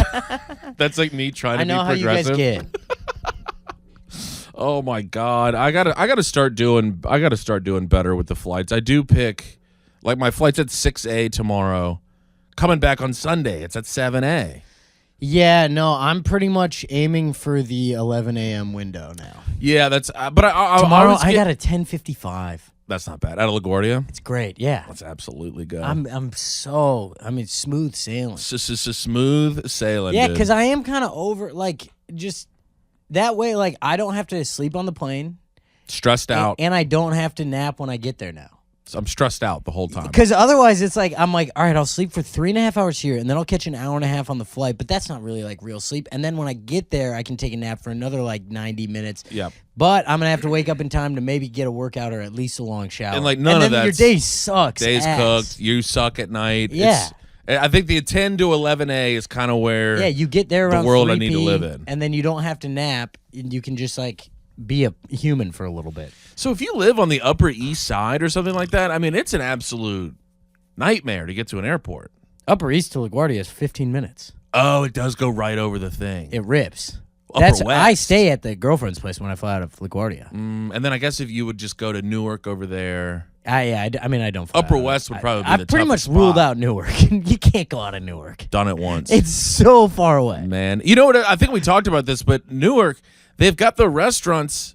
That's like me trying to I know be how you guys progressive. get. Oh my God, I gotta start doing better with the flights. I do pick like my flight's at 6A tomorrow. Coming back on Sunday, it's at 7A. Yeah, no, I'm pretty much aiming for the 11 a.m. window now. Yeah, that's. But I Tomorrow always I get- got a 10:55. That's not bad. Out of LaGuardia? It's great. Yeah. Let's absolutely go. Smooth sailing. Smooth sailing. Yeah, dude. because I am kind of over, like, just that way, like, I don't have to sleep on the plane. Stressed out. And I don't have to nap when I get there now. I'm stressed out the whole time. Because otherwise, it's like, I'm like, all right, I'll sleep for 3.5 hours here, and then I'll catch an hour and a half on the flight, but that's not really, like, real sleep. And then when I get there, I can take a nap for another, like, 90 minutes. Yep. But I'm going to have to wake up in time to maybe get a workout or at least a long shower. And, like, none of that. Your day sucks. Day's ass. cooked. You suck at night. Yeah. I think the 10 to 11A is kind of where you get there around the world 3 I need to live in. And then you don't have to nap, and you can just, like, be a human for a little bit. So if you live on the Upper East Side or something like that, I mean, it's an absolute nightmare to get to an airport. Upper East to LaGuardia is 15 minutes. Oh, it does go right over the thing. It rips. West. I stay at the girlfriend's place when I fly out of LaGuardia. And then I guess if you would just go to Newark over there. I mean, I don't fly Upper out. West would probably be I've the pretty much toughest spot. ruled out Newark. You can't go out of Newark. Done it once. It's so far away. Man. You know what? I think we talked about this, but Newark, they've got the restaurants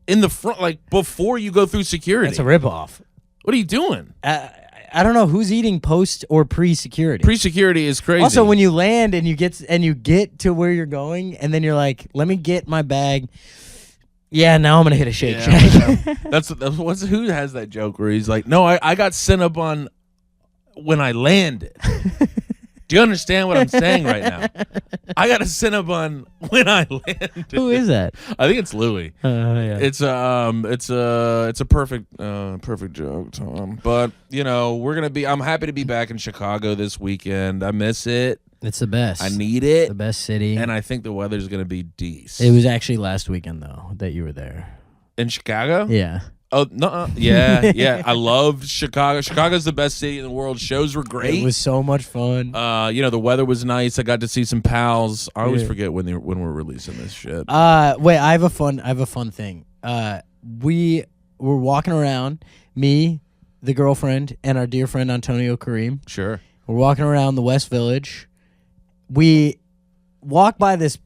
in the front, like before you go through security. That's a ripoff. What are you doing? I don't know who's eating post or pre-security. Pre-security is crazy. Also, when you land and you get to where you're going, and then you're like, "Let me get my bag." Yeah, now I'm gonna hit a Shake Shack. That's who has that joke where he's like, "No, I got Cinnabon when I landed." Do you understand what I'm saying right now? I got a Cinnabon when I landed. Who is that? I think it's Louis. Yeah. It's a perfect joke, Tom. But you know, I'm happy to be back in Chicago this weekend. I miss it. It's the best. I need it. The best city. And I think the weather's gonna be decent. It was actually last weekend though that you were there. In Chicago? Yeah. Oh no! Yeah. I love Chicago. Chicago's the best city in the world. Shows were great. It was so much fun. You know, the weather was nice. I got to see some pals. I always Yeah. forget when we're releasing this shit. Wait, I have a fun thing. We were walking around, me, the girlfriend, and our dear friend Antonio Kareem. Sure. We're walking around the West Village. We walk by this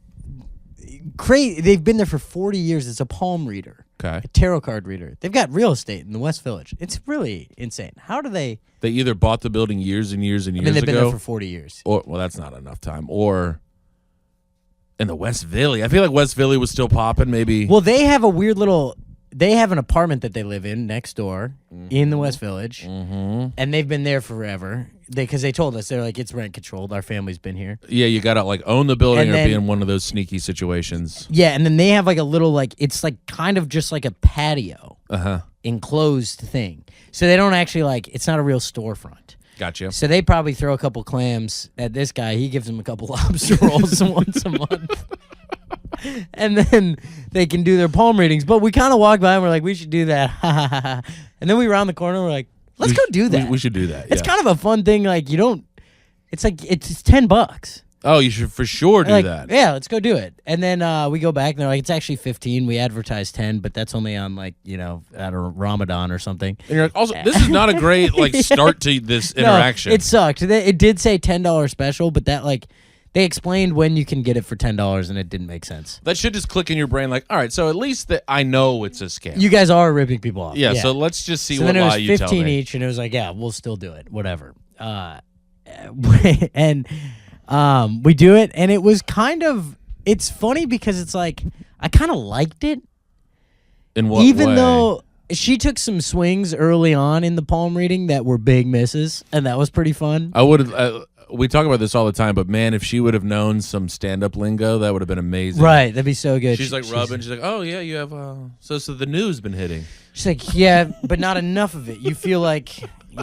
crazy. They've been there for 40 years. It's a palm reader. Okay. A tarot card reader. They've got real estate in the West Village. It's really insane. How do they? They either bought the building years and years and years they've been ago, there for 40 years. or well, that's not enough time. Or in the West Village, I feel like West Village was still popping. Maybe. Well, they have a weird little. They have an apartment that they live in next door in the West Village, and they've been there forever. Because they told us, they're like, it's rent controlled. Our family's been here. Yeah, you gotta like own the building And or then- be in one of those sneaky situations. Yeah, and then they have like a little like it's like kind of just like a patio enclosed thing. So they don't actually like it's not a real storefront. Gotcha. So they probably throw a couple clams at this guy. He gives them a couple lobster rolls once a month. And then they can do their palm readings. But we kind of walk by and we're like, we should do that. And then we round the corner and we're like, let's go do that. We should do that. It's yeah. kind of a fun thing. Like you don't. It's like it's $10. Oh, you should for sure do Like, that. yeah, let's go do it. And then we go back and they're like, it's actually 15. We advertise 10, but that's only on like, at a Ramadan or something. And you're like, also, this is not a great like start to this interaction. No, it sucked. It did say $10 special, but that like they explained when you can get it for $10 and it didn't make sense. That should just click in your brain like, all right, so at least that I know it's a scam. You guys are ripping people off. yeah, so let's just see So what then it lie was you tell 15 me. each, and it was like, yeah, we'll still do it, whatever. And we do it, and it was it's funny because it's like, I kind of liked it. In what Even way? though she took some swings early on in the palm reading that were big misses, and that was pretty fun. I would have. We talk about this all the time, but man, if she would have known some stand-up lingo, that would have been amazing. Right, that'd be so good. She's like rubbing. She's like, "Oh yeah, you have." So the news been hitting. She's like, yeah, but not enough of it. You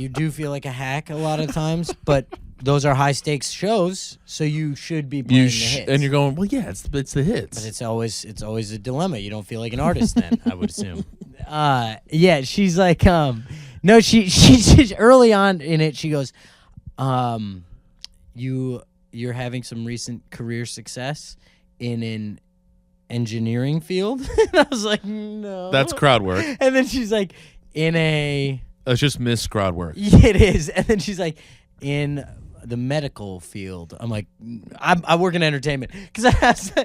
do feel like a hack a lot of times, but those are high stakes shows, so you should be playing the hits. And you're going, well, yeah, it's the hits. But it's always a dilemma. You don't feel like an artist then, I would assume. Yeah, she's like, no, she early on in it, she goes, you're having some recent career success in an engineering field. And I was like, no. That's crowd work. And then she's like, It's just miss crowd work. Yeah, it is. And then she's like, in the medical field. I'm like, I work in entertainment. And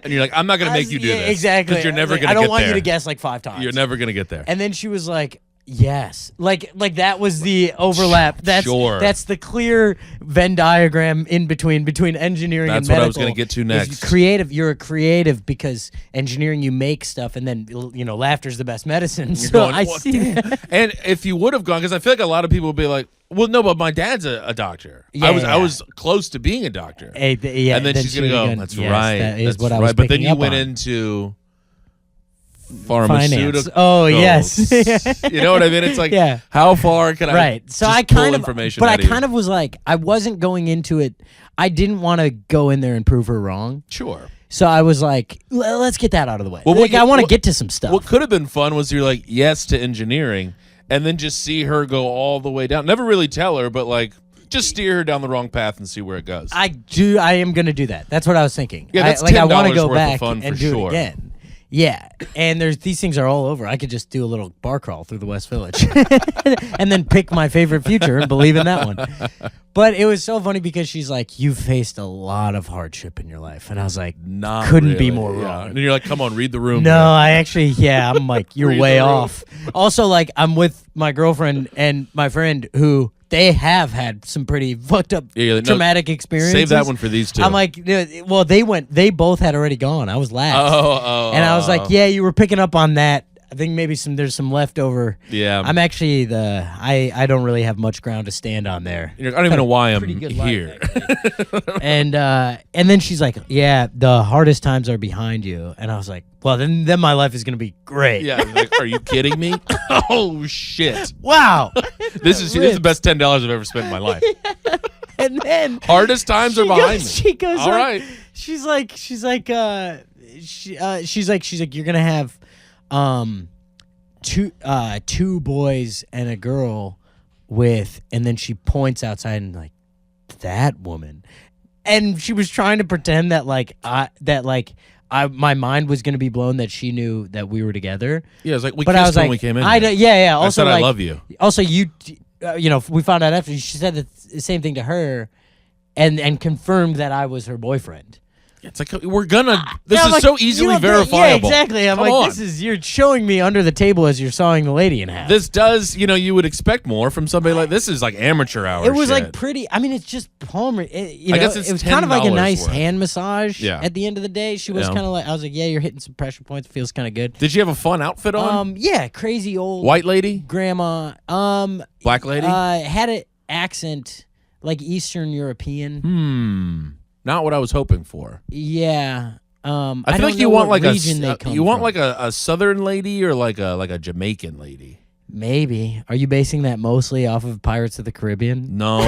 you're like, I'm not going to make you do this. Exactly. Because you're never like, going to get there. I don't want you to guess like 5 times. You're never going to get there. And then she was like, Yes, like that was the overlap. That's the clear Venn diagram in between engineering and medical. That's what I was going to get to next. Creative, you're a creative because engineering you make stuff, and then laughter's the best medicine. You're So going, I "What see. the-" And if you would have gone, because I feel like a lot of people would be like, "Well, no, but my dad's a doctor. Yeah, I was close to being a doctor." And then she's going to go, "That's yes, right. That is that's what I right." was But then you picking up went on. into Finance. pharmaceutical. Oh yes. You know what I mean? It's like, Yeah. how far can I? Right. So just I pull kind of, information but out I of kind of was like, I wasn't going into it. I didn't want to go in there and prove her wrong. Sure. So I was like, let's get that out of the way. Well, I want to get to some stuff. What could have been fun was you're like yes to engineering, and then just see her go all the way down. Never really tell her, but like just steer her down the wrong path and see where it goes. I am going to do that. That's what I was thinking. Yeah, that's I want to $10 go worth of back fun and for do sure. it again. Yeah, and these things are all over. I could just do a little bar crawl through the West Village, and then pick my favorite future and believe in that one. But it was so funny because she's like, "You've faced a lot of hardship in your life," and I was like, Not couldn't really, be more yeah. wrong. And you're like, "Come on, read the room." No, man." I actually, I'm like, you're Read way the room. off. Also, like, I'm with my girlfriend and my friend who they have had some pretty fucked up, Yeah, no, traumatic experiences. Save that one for these two. I'm like, well, they both had already gone. I was last. oh, And I was like, yeah, you were picking up on that. I think maybe there's some leftover. yeah. I'm actually I don't really have much ground to stand on there. I don't even know why I'm Pretty good life, here. actually. and then she's like, yeah, the hardest times are behind you. And I was like, well, then my life is gonna be great. Yeah, like, are you kidding me? Oh shit! Wow. This is the best $10 I've ever spent in my life. And then Hardest times are behind me. She goes, All right. She's like, you're gonna have, two boys and a girl with, and then she points outside and like, that woman, and she was trying to pretend that my mind was gonna be blown that she knew that we were together. Yeah, it's like we But kissed I was when like, we came in. yeah. Also, I said like, I love you. Also, we found out after she said the same thing to her, and confirmed that I was her boyfriend. It's like we're gonna. This Yeah, I'm is like, so easily you know, verifiable. Yeah, exactly. I'm Come like, on. you're showing me under the table as you're sawing the lady in half. This does, you would expect more from somebody like this. Is like amateur hour. It was shit. like pretty. I mean, it's just palm. I guess it's it was kind of like a $10 nice worth. hand massage. Yeah. At the end of the day, she was Yeah. kind of like, I was like, yeah, you're hitting some pressure points. It feels kind of good. Did you have a fun outfit on? Yeah, crazy old White lady, grandma. black lady. Had an accent like Eastern European. Not what I was hoping for. Yeah. I don't feel like know you want what like region they come you want from. like a Southern lady or like a Jamaican lady. Maybe. Are you basing that mostly off of Pirates of the Caribbean? No.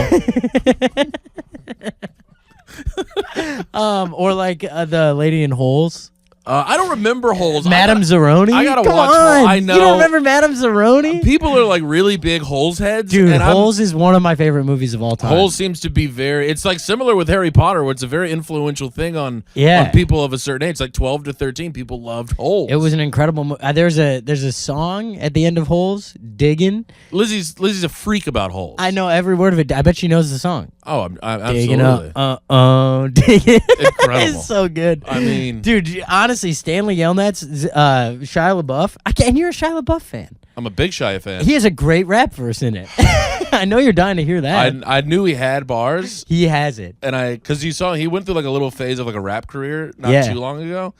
Or like the lady in Holes? I don't remember Holes. Madame Zeroni? I gotta Come watch on. I know. You don't remember Madame Zeroni? People are like really big Holes heads. Dude, and Holes is one of my favorite movies of all time. Holes seems to be it's like similar with Harry Potter, where it's a very influential thing on Yeah. people of a certain age. Like 12 to 13, people loved Holes. It was an incredible movie. There's a song at the end of Holes, Diggin'. Lizzie's a freak about Holes. I know every word of it. I bet she knows the song. Oh, I'm Digging absolutely. up, digging. Incredible. It's so good. I mean, Dude, honestly, Stanley Yelnats, Shia LaBeouf. And you're a Shia LaBeouf fan. I'm a big Shia fan. He has a great rap verse in it. I know you're dying to hear that. I knew he had bars, He has it. and because you saw he went through like a little phase of like a rap career not Yeah. too long ago,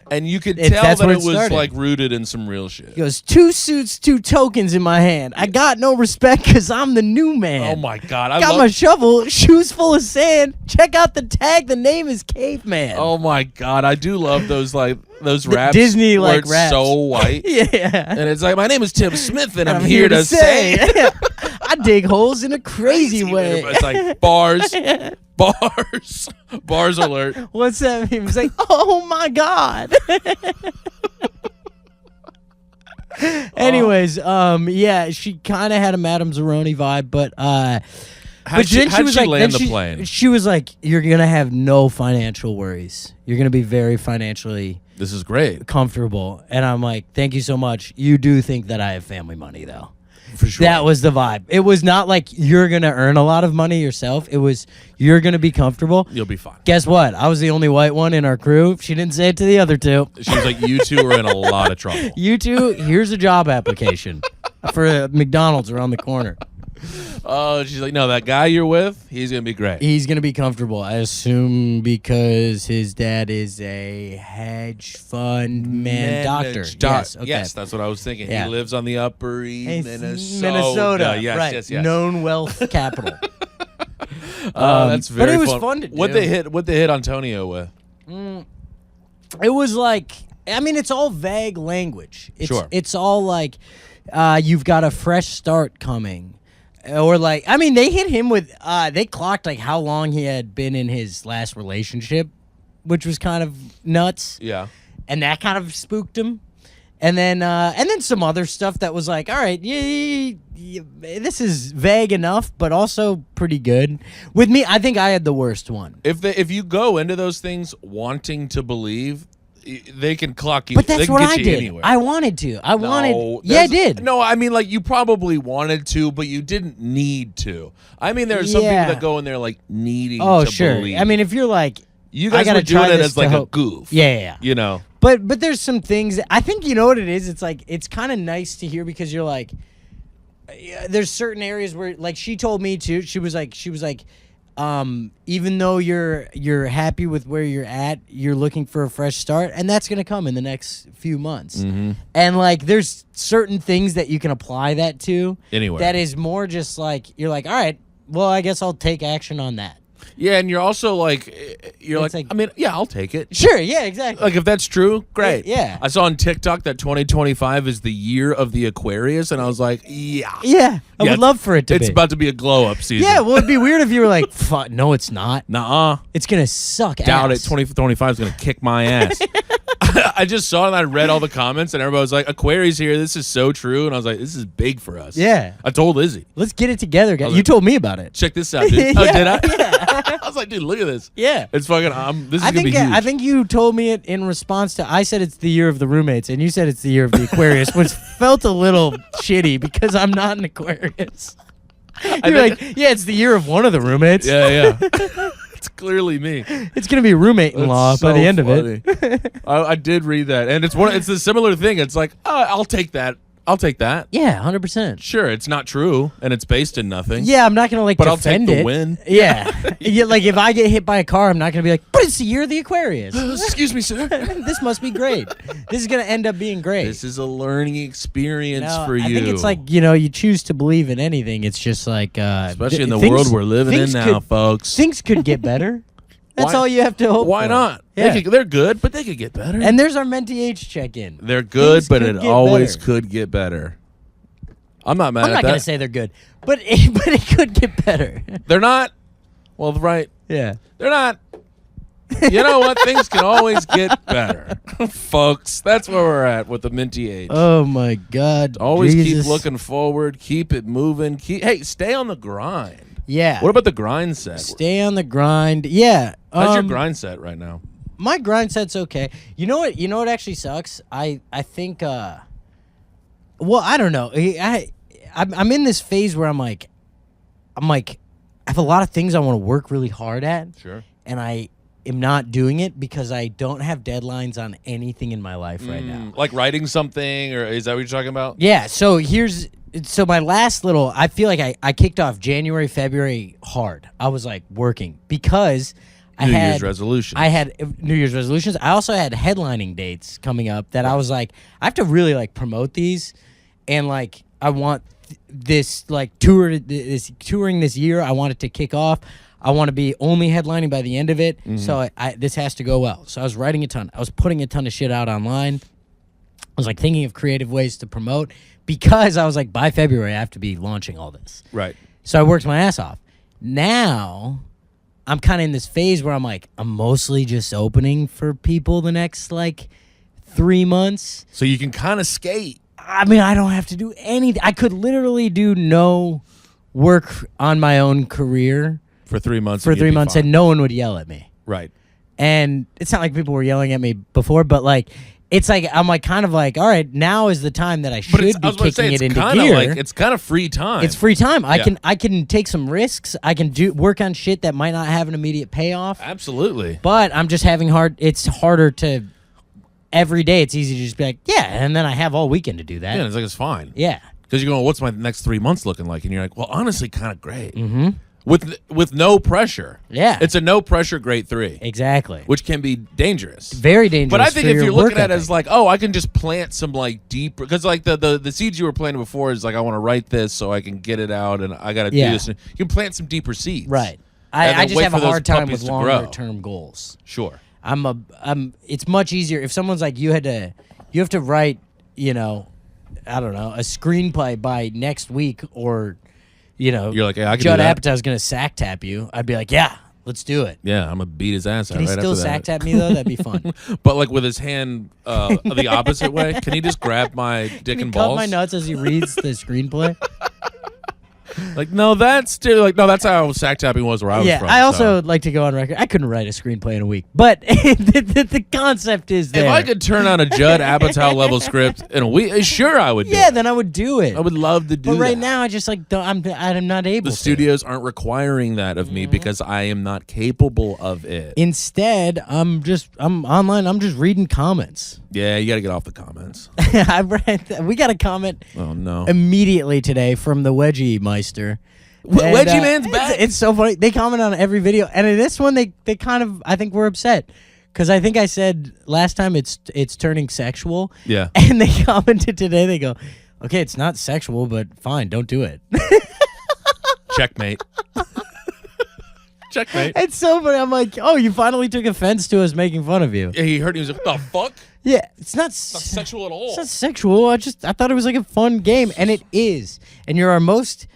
and you could It's- tell that's that where it it was started. like rooted in some real shit. He goes, 2 suits, 2 tokens in my hand. I got no respect because I'm the new man. Oh my god, I Got love. my shovel, shoes full of sand. Check out the tag. The name is Caveman. Oh my god, I do love those raps. Disney, where like, it's raps. so white. Yeah. And it's like, my name is Tim Smith, and I'm here to say. I dig holes in a crazy way. It's like bars alert. What's that mean? It's like, oh my God. Anyways, yeah, she kind of had a Madame Zeroni vibe, but How'd she land the plane? She was like, "You're gonna have no financial worries. You're gonna be very financially This is great. comfortable." And I'm like, "Thank you so much. You do think that I have family money, though." For sure. That was the vibe. It was not like you're gonna earn a lot of money yourself. It was you're gonna be comfortable. You'll be fine. Guess what? I was the only white one in our crew. She didn't say it to the other two. She was like, you two are in a lot of trouble. You two, here's a job application. for McDonald's around the corner. Oh, she's like, no, that guy you're with, he's gonna be great. He's gonna be comfortable, I assume, because his dad is a hedge fund doctor. Yes, okay. Yes, that's what I was thinking. Yeah. He lives on the Upper East, Minnesota. Yes, right. yes, yes. Known wealth capital. That's very but it was fun. fun to do. What they hit Antonio with? It was like, I mean, it's all vague language. Sure. It's all like, you've got a fresh start coming. Or like, I mean, they hit him with, they clocked like how long he had been in his last relationship, which was kind of nuts. Yeah. And that kind of spooked him. And then some other stuff that was like, all right, this is vague enough, but also pretty good. With me, I think I had the worst one. If you go into those things wanting to believe, they can clock you. But that's they can what get I you did. Anywhere. I wanted to. Yeah, I did. No, I mean, like, you probably wanted to, but you didn't need to. I mean, there are some people that go in there, like, needing to believe. I mean, if you're like, you guys were doing it as, like, a goof. Yeah. You know? But there's some things, I think you know what it is? It's like, it's kind of nice to hear because you're like, there's certain areas where, like, she told me too, she was like, even though you're happy with where you're at, you're looking for a fresh start, and that's going to come in the next few months. Mm-hmm. And like, there's certain things that you can apply that to. Anywhere. That is more just like, you're like, all right, well, I guess I'll take action on that. Yeah, and you're also like, I mean, yeah, I'll take it. Sure, yeah, exactly. Like, if that's true, great. Yeah. I saw on TikTok that 2025 is the year of the Aquarius, and I was like, yeah. Yeah, I would love for it to be. It's about to be a glow-up season. Yeah, well, it'd be weird if you were like, fuck, no, it's not. Nuh-uh. It's going to suck Doubt ass. it. 2025 is going to kick my ass. I just saw it, and I read all the comments, and everybody was like, Aquarius here, this is so true. And I was like, this is big for us. Yeah. I told Izzy. Let's get it together, guys. like, You told me about it. Check this out, dude. Oh, did I? Yeah. I was like, dude, look at this. Yeah. It's fucking, this is going to be huge. I think you told me it in response to, I said it's the year of the roommates, and you said it's the year of the Aquarius, which felt a little shitty because I'm not an Aquarius. You're like, yeah, it's the year of one of the roommates. Yeah. It's clearly me. It's going to be roommate-in-law That's by so the end of funny. it. I did read that, and it's a similar thing. It's like, I'll take that. I'll take that. Yeah, 100%. Sure, it's not true, and it's based in nothing. Yeah, I'm not going to like But I'll take defend the it. win. Yeah. Yeah, like if I get hit by a car, I'm not going to be like, but it's the year of the Aquarius. Excuse me, sir. This must be great. This is going to end up being great. This is a learning experience No, for you. I think it's like, you choose to believe in anything. It's just like... especially in the world we're living in now, folks. Things could get better. That's Why- all you have to hope Why for. not? Yeah. They're good, but they could get better. And there's our Menti H check-in. They're good, Things but could it get always better. could get better. I'm not mad I'm at not that. going to say they're good, but it could get better. They're not. Well, right. Yeah. They're not. You know what? Things can always get better, folks. That's where we're at with the Minty Age. Oh, my God. Always Jesus. keep looking forward. Keep it moving. Hey, stay on the grind. Yeah. What about the grind set? Stay on the grind. Yeah. How's your grind set right now? My grind set's okay. You know what? You know what actually sucks? I think. Well, I don't know. I'm in this phase where I'm like, I have a lot of things I want to work really hard at. Sure. And I am not doing it because I don't have deadlines on anything in my life right now. Like writing something, or is that what you're talking about? Yeah. So my last little. I feel like I kicked off January, February hard. I was like working because. New Year's resolutions. I had New Year's resolutions. I also had headlining dates coming up that I was like, I have to really like promote these, and like I want this like touring this year. I want it to kick off. I want to be only headlining by the end of it. Mm-hmm. So this has to go well. So I was writing a ton. I was putting a ton of shit out online. I was like thinking of creative ways to promote because I was like, by February I have to be launching all this. Right. So I worked my ass off. Now I'm kind of in this phase where I'm like, I'm mostly just opening for people the next like 3 months. So you can kind of skate. I mean, I don't have to do anything. I could literally do no work on my own career For 3 months. for 3 months, and no one would yell at me. Right. And it's not like people were yelling at me before, but like, it's like I'm like kind of like, all right, now is the time that I should be kicking it into gear. Like, it's kind of free time. It's free time. I can take some risks. I can work on shit that might not have an immediate payoff. Absolutely. But I'm just having it's harder to every day. It's easy to just be like, yeah, and then I have all weekend to do that. Yeah, it's like it's fine. Yeah. Because you're going, what's my next 3 months looking like? And you're like, well, honestly, kind of great. Mm-hmm. With no pressure. Yeah. It's a no pressure grade 3. Exactly. Which can be dangerous. Very dangerous. But I think for if your you're looking work at it as like, oh, I can just plant some like deeper, because like the seeds you were planting before is like, I want to write this so I can get it out and I got to do this. You can plant some deeper seeds. Right. I just have a hard time with longer term goals. Sure. It's much easier if someone's like, you have to write, I don't know, a screenplay by next week, or you're like, yeah, I can Judd do that. Apatow's gonna sack tap you. I'd be like, yeah, let's do it. Yeah, I'm gonna beat his ass out. Can he right still after sack that. tap me though? That'd be fun. But like with his hand the opposite way, can he just grab my dick and balls? Cut my nuts as he reads the screenplay. Like, no, that's how sack tapping was where I was from. I also would like to go on record. I couldn't write a screenplay in a week, but the concept is there. If I could turn on a Judd Apatow level script in a week, sure I would do it. Then I would do it. I would love to do but right that. now, I just like I'm not able The to. studios aren't requiring that of me because I am not capable of it. Instead, I'm online. I'm just reading comments. Yeah, you got to get off the comments. We got a comment Oh, no. immediately today from the Wedgie Meister. Wedgie Man's back. It's so funny. They comment on every video, and in this one, they kind of, I think, were upset because I think I said last time it's turning sexual. Yeah. And they commented today. They go, okay, it's not sexual, but fine, don't do it. Checkmate. Checkmate. It's so funny. I'm like, oh, you finally took offense to us making fun of you. Yeah, he heard. He was like, "What the fuck? Yeah, it's not Sexual at all." It's not sexual. I thought it was like a fun game, and it is. And you're our most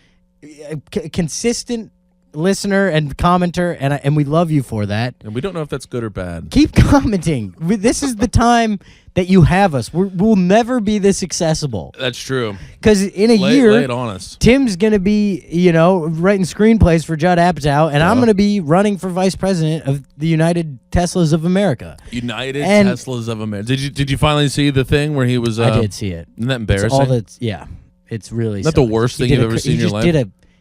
consistent listener and commenter, and we love you for that. And we don't know if that's good or bad. Keep commenting. This is the time that you have us. We'll never be this accessible. That's true. Because in a year, lay it on us. Tim's gonna be, writing screenplays for Judd Apatow, and I'm gonna be running for vice president of the United Teslas of America. United Teslas of America. Did you finally see the thing where he was? I did see it. Isn't that embarrassing? It's all that's It's really. Not the worst thing you've ever seen in your life.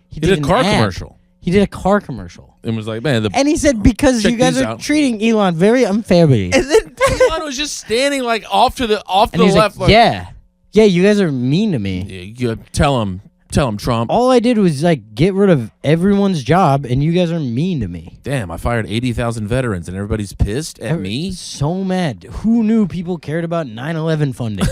He did a car commercial. He did a car commercial. And was like, man, and he said, because check you guys these are out. treating Elon very unfairly. And then Elon was just standing like off to the left. Like, yeah, you guys are mean to me. You tell him, Trump. All I did was like get rid of everyone's job, and you guys are mean to me. Damn, I fired 80,000 veterans, and everybody's pissed at me. So mad. Who knew people cared about 9/11 funding?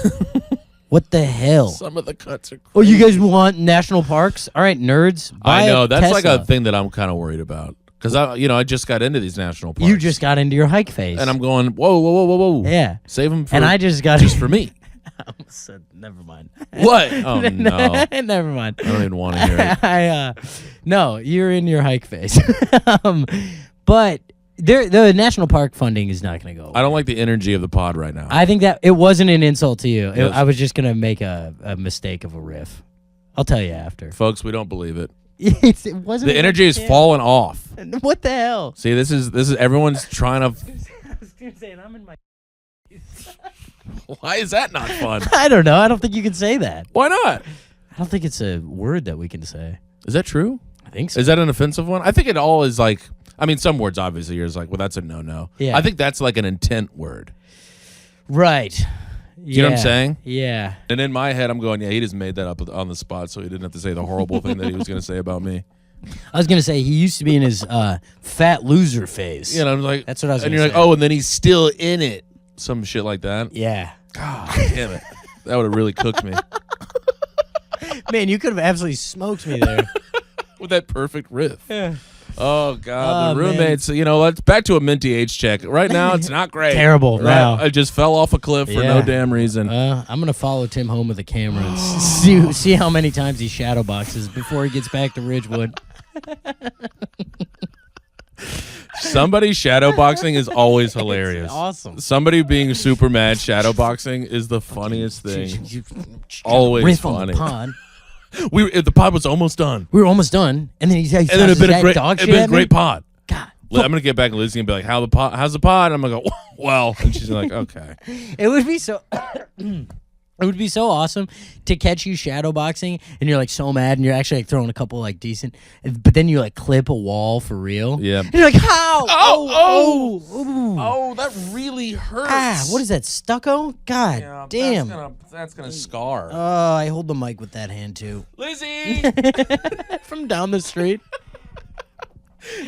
What the hell? Some of the cuts are crazy. Oh, you guys want national parks? All right, nerds. Buy I know. a That's Tesla. like a thing that I'm kind of worried about. Because, I just got into these national parks. You just got into your hike phase. And I'm going, whoa. Yeah. Save them for And I just got just for me. I almost said, never mind. What? Oh, no. Never mind. I don't even want to hear it. No, you're in your hike phase. But the national park funding is not going to go away. I don't like the energy of the pod right now. I think that it wasn't an insult to you. Yes. I was just going to make a mistake of a riff. I'll tell you after. Folks, we don't believe it. It wasn't. The energy is falling off. What the hell? See, this is everyone's trying to. I was going to say, and I'm in my. Why is that not fun? I don't know. I don't think you can say that. Why not? I don't think it's a word that we can say. Is that true? I think so. Is that an offensive one? I think it all is like. I mean, some words obviously you're just like, well, that's a no. Yeah. I think that's like an intent word. Right. You know what I'm saying? Yeah. And in my head, I'm going, yeah, he just made that up on the spot, so he didn't have to say the horrible thing that he was going to say about me. I was gonna say he used to be in his fat loser phase. You know, I'm like, That's what I was And gonna you're say. like, oh, and then he's still in it. Some shit like that. Yeah. God damn it. That would have really cooked me. Man, you could have absolutely smoked me there. With that perfect riff. Yeah. Oh, God. Oh, The roommates, let's back to a Minty H check. Right now, it's not great. Terrible Right? now. I just fell off a cliff for Yeah. no damn reason. I'm gonna follow Tim home with a camera and see how many times he shadow boxes before he gets back to Ridgewood. Somebody shadowboxing is always hilarious. It's awesome. Somebody being super mad shadowboxing is the funniest thing. Always riff funny. on the pod. The pod was almost done. We were almost done, and then he said, And then it'd been a great pod. God, I'm gonna get back to Lizzie and be like, how's the pod? I'm gonna go, well, and she's like, okay. it would be so. It would be so awesome to catch you shadowboxing and you're like so mad and you're actually like throwing a couple like decent, but then you like clip a wall for real. Yeah. And you're like, how? Oh, that really hurts. Ah, what is that, stucco? God Yeah, damn. That's gonna scar. Oh, I hold the mic with that hand too. Lizzie! From down the street.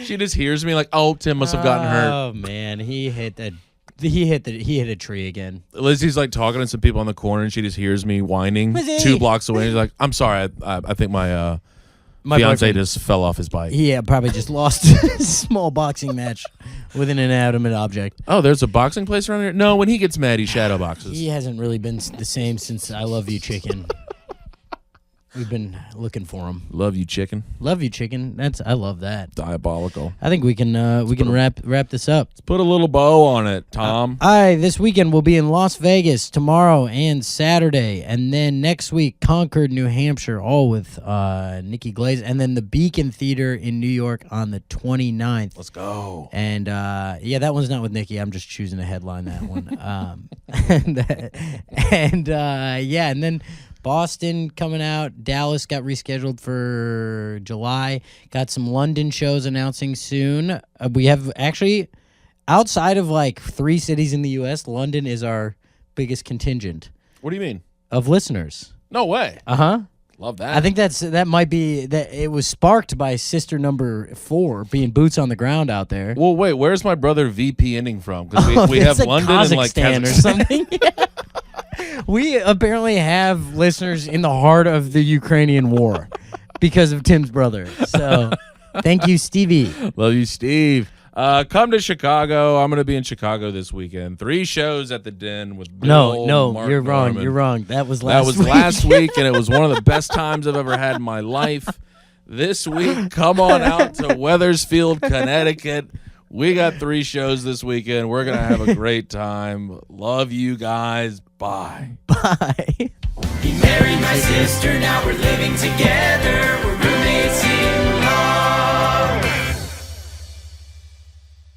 She just hears me like, oh, Tim must have gotten hurt. Oh man, he hit a tree again. Lizzie's like talking to some people on the corner, and she just hears me whining Lizzie! 2 blocks away. She's like, "I'm sorry, I think my fiance boyfriend- just fell off his bike." Yeah, probably just lost a small boxing match with an inanimate object. Oh, there's a boxing place around here. No, when he gets mad, he shadow boxes. He hasn't really been the same since I Love You Chicken. We've been looking for him. Love you, chicken. Love You Chicken. I love that. Diabolical. I think we can wrap this up. Let's put a little bow on it, Tom. This weekend we'll be in Las Vegas tomorrow and Saturday, and then next week Concord, New Hampshire, all with Nikki Glaze, and then the Beacon Theater in New York on the 29th. Let's go. And that one's not with Nikki. I'm just choosing to headline that one. And then Boston coming out. Dallas got rescheduled for July. Got some London shows announcing soon. We have actually, outside of like 3 cities in the U.S., London is our biggest contingent What do you mean? of listeners. No way. Uh-huh. Love that. I think that might be that. It was sparked by sister number 4 being boots on the ground out there. Well, wait. Where's my brother VPNing from? Because we have It's London and like Kazakhstan or something. Yeah. We apparently have listeners in the heart of the Ukrainian war because of Tim's brother. So, thank you, Stevie. Love you, Steve. Come to Chicago. I'm going to be in Chicago this weekend. 3 shows at the Den with Bill, No, Mark you're wrong. Norman. You're wrong. That was last week. Last week, and it was one of the best times I've ever had in my life. This week, come on out to Wethersfield, Connecticut. We got 3 shows this weekend. We're going to have a great time. Love you guys. Bye. Bye. He married my sister, now we're living together.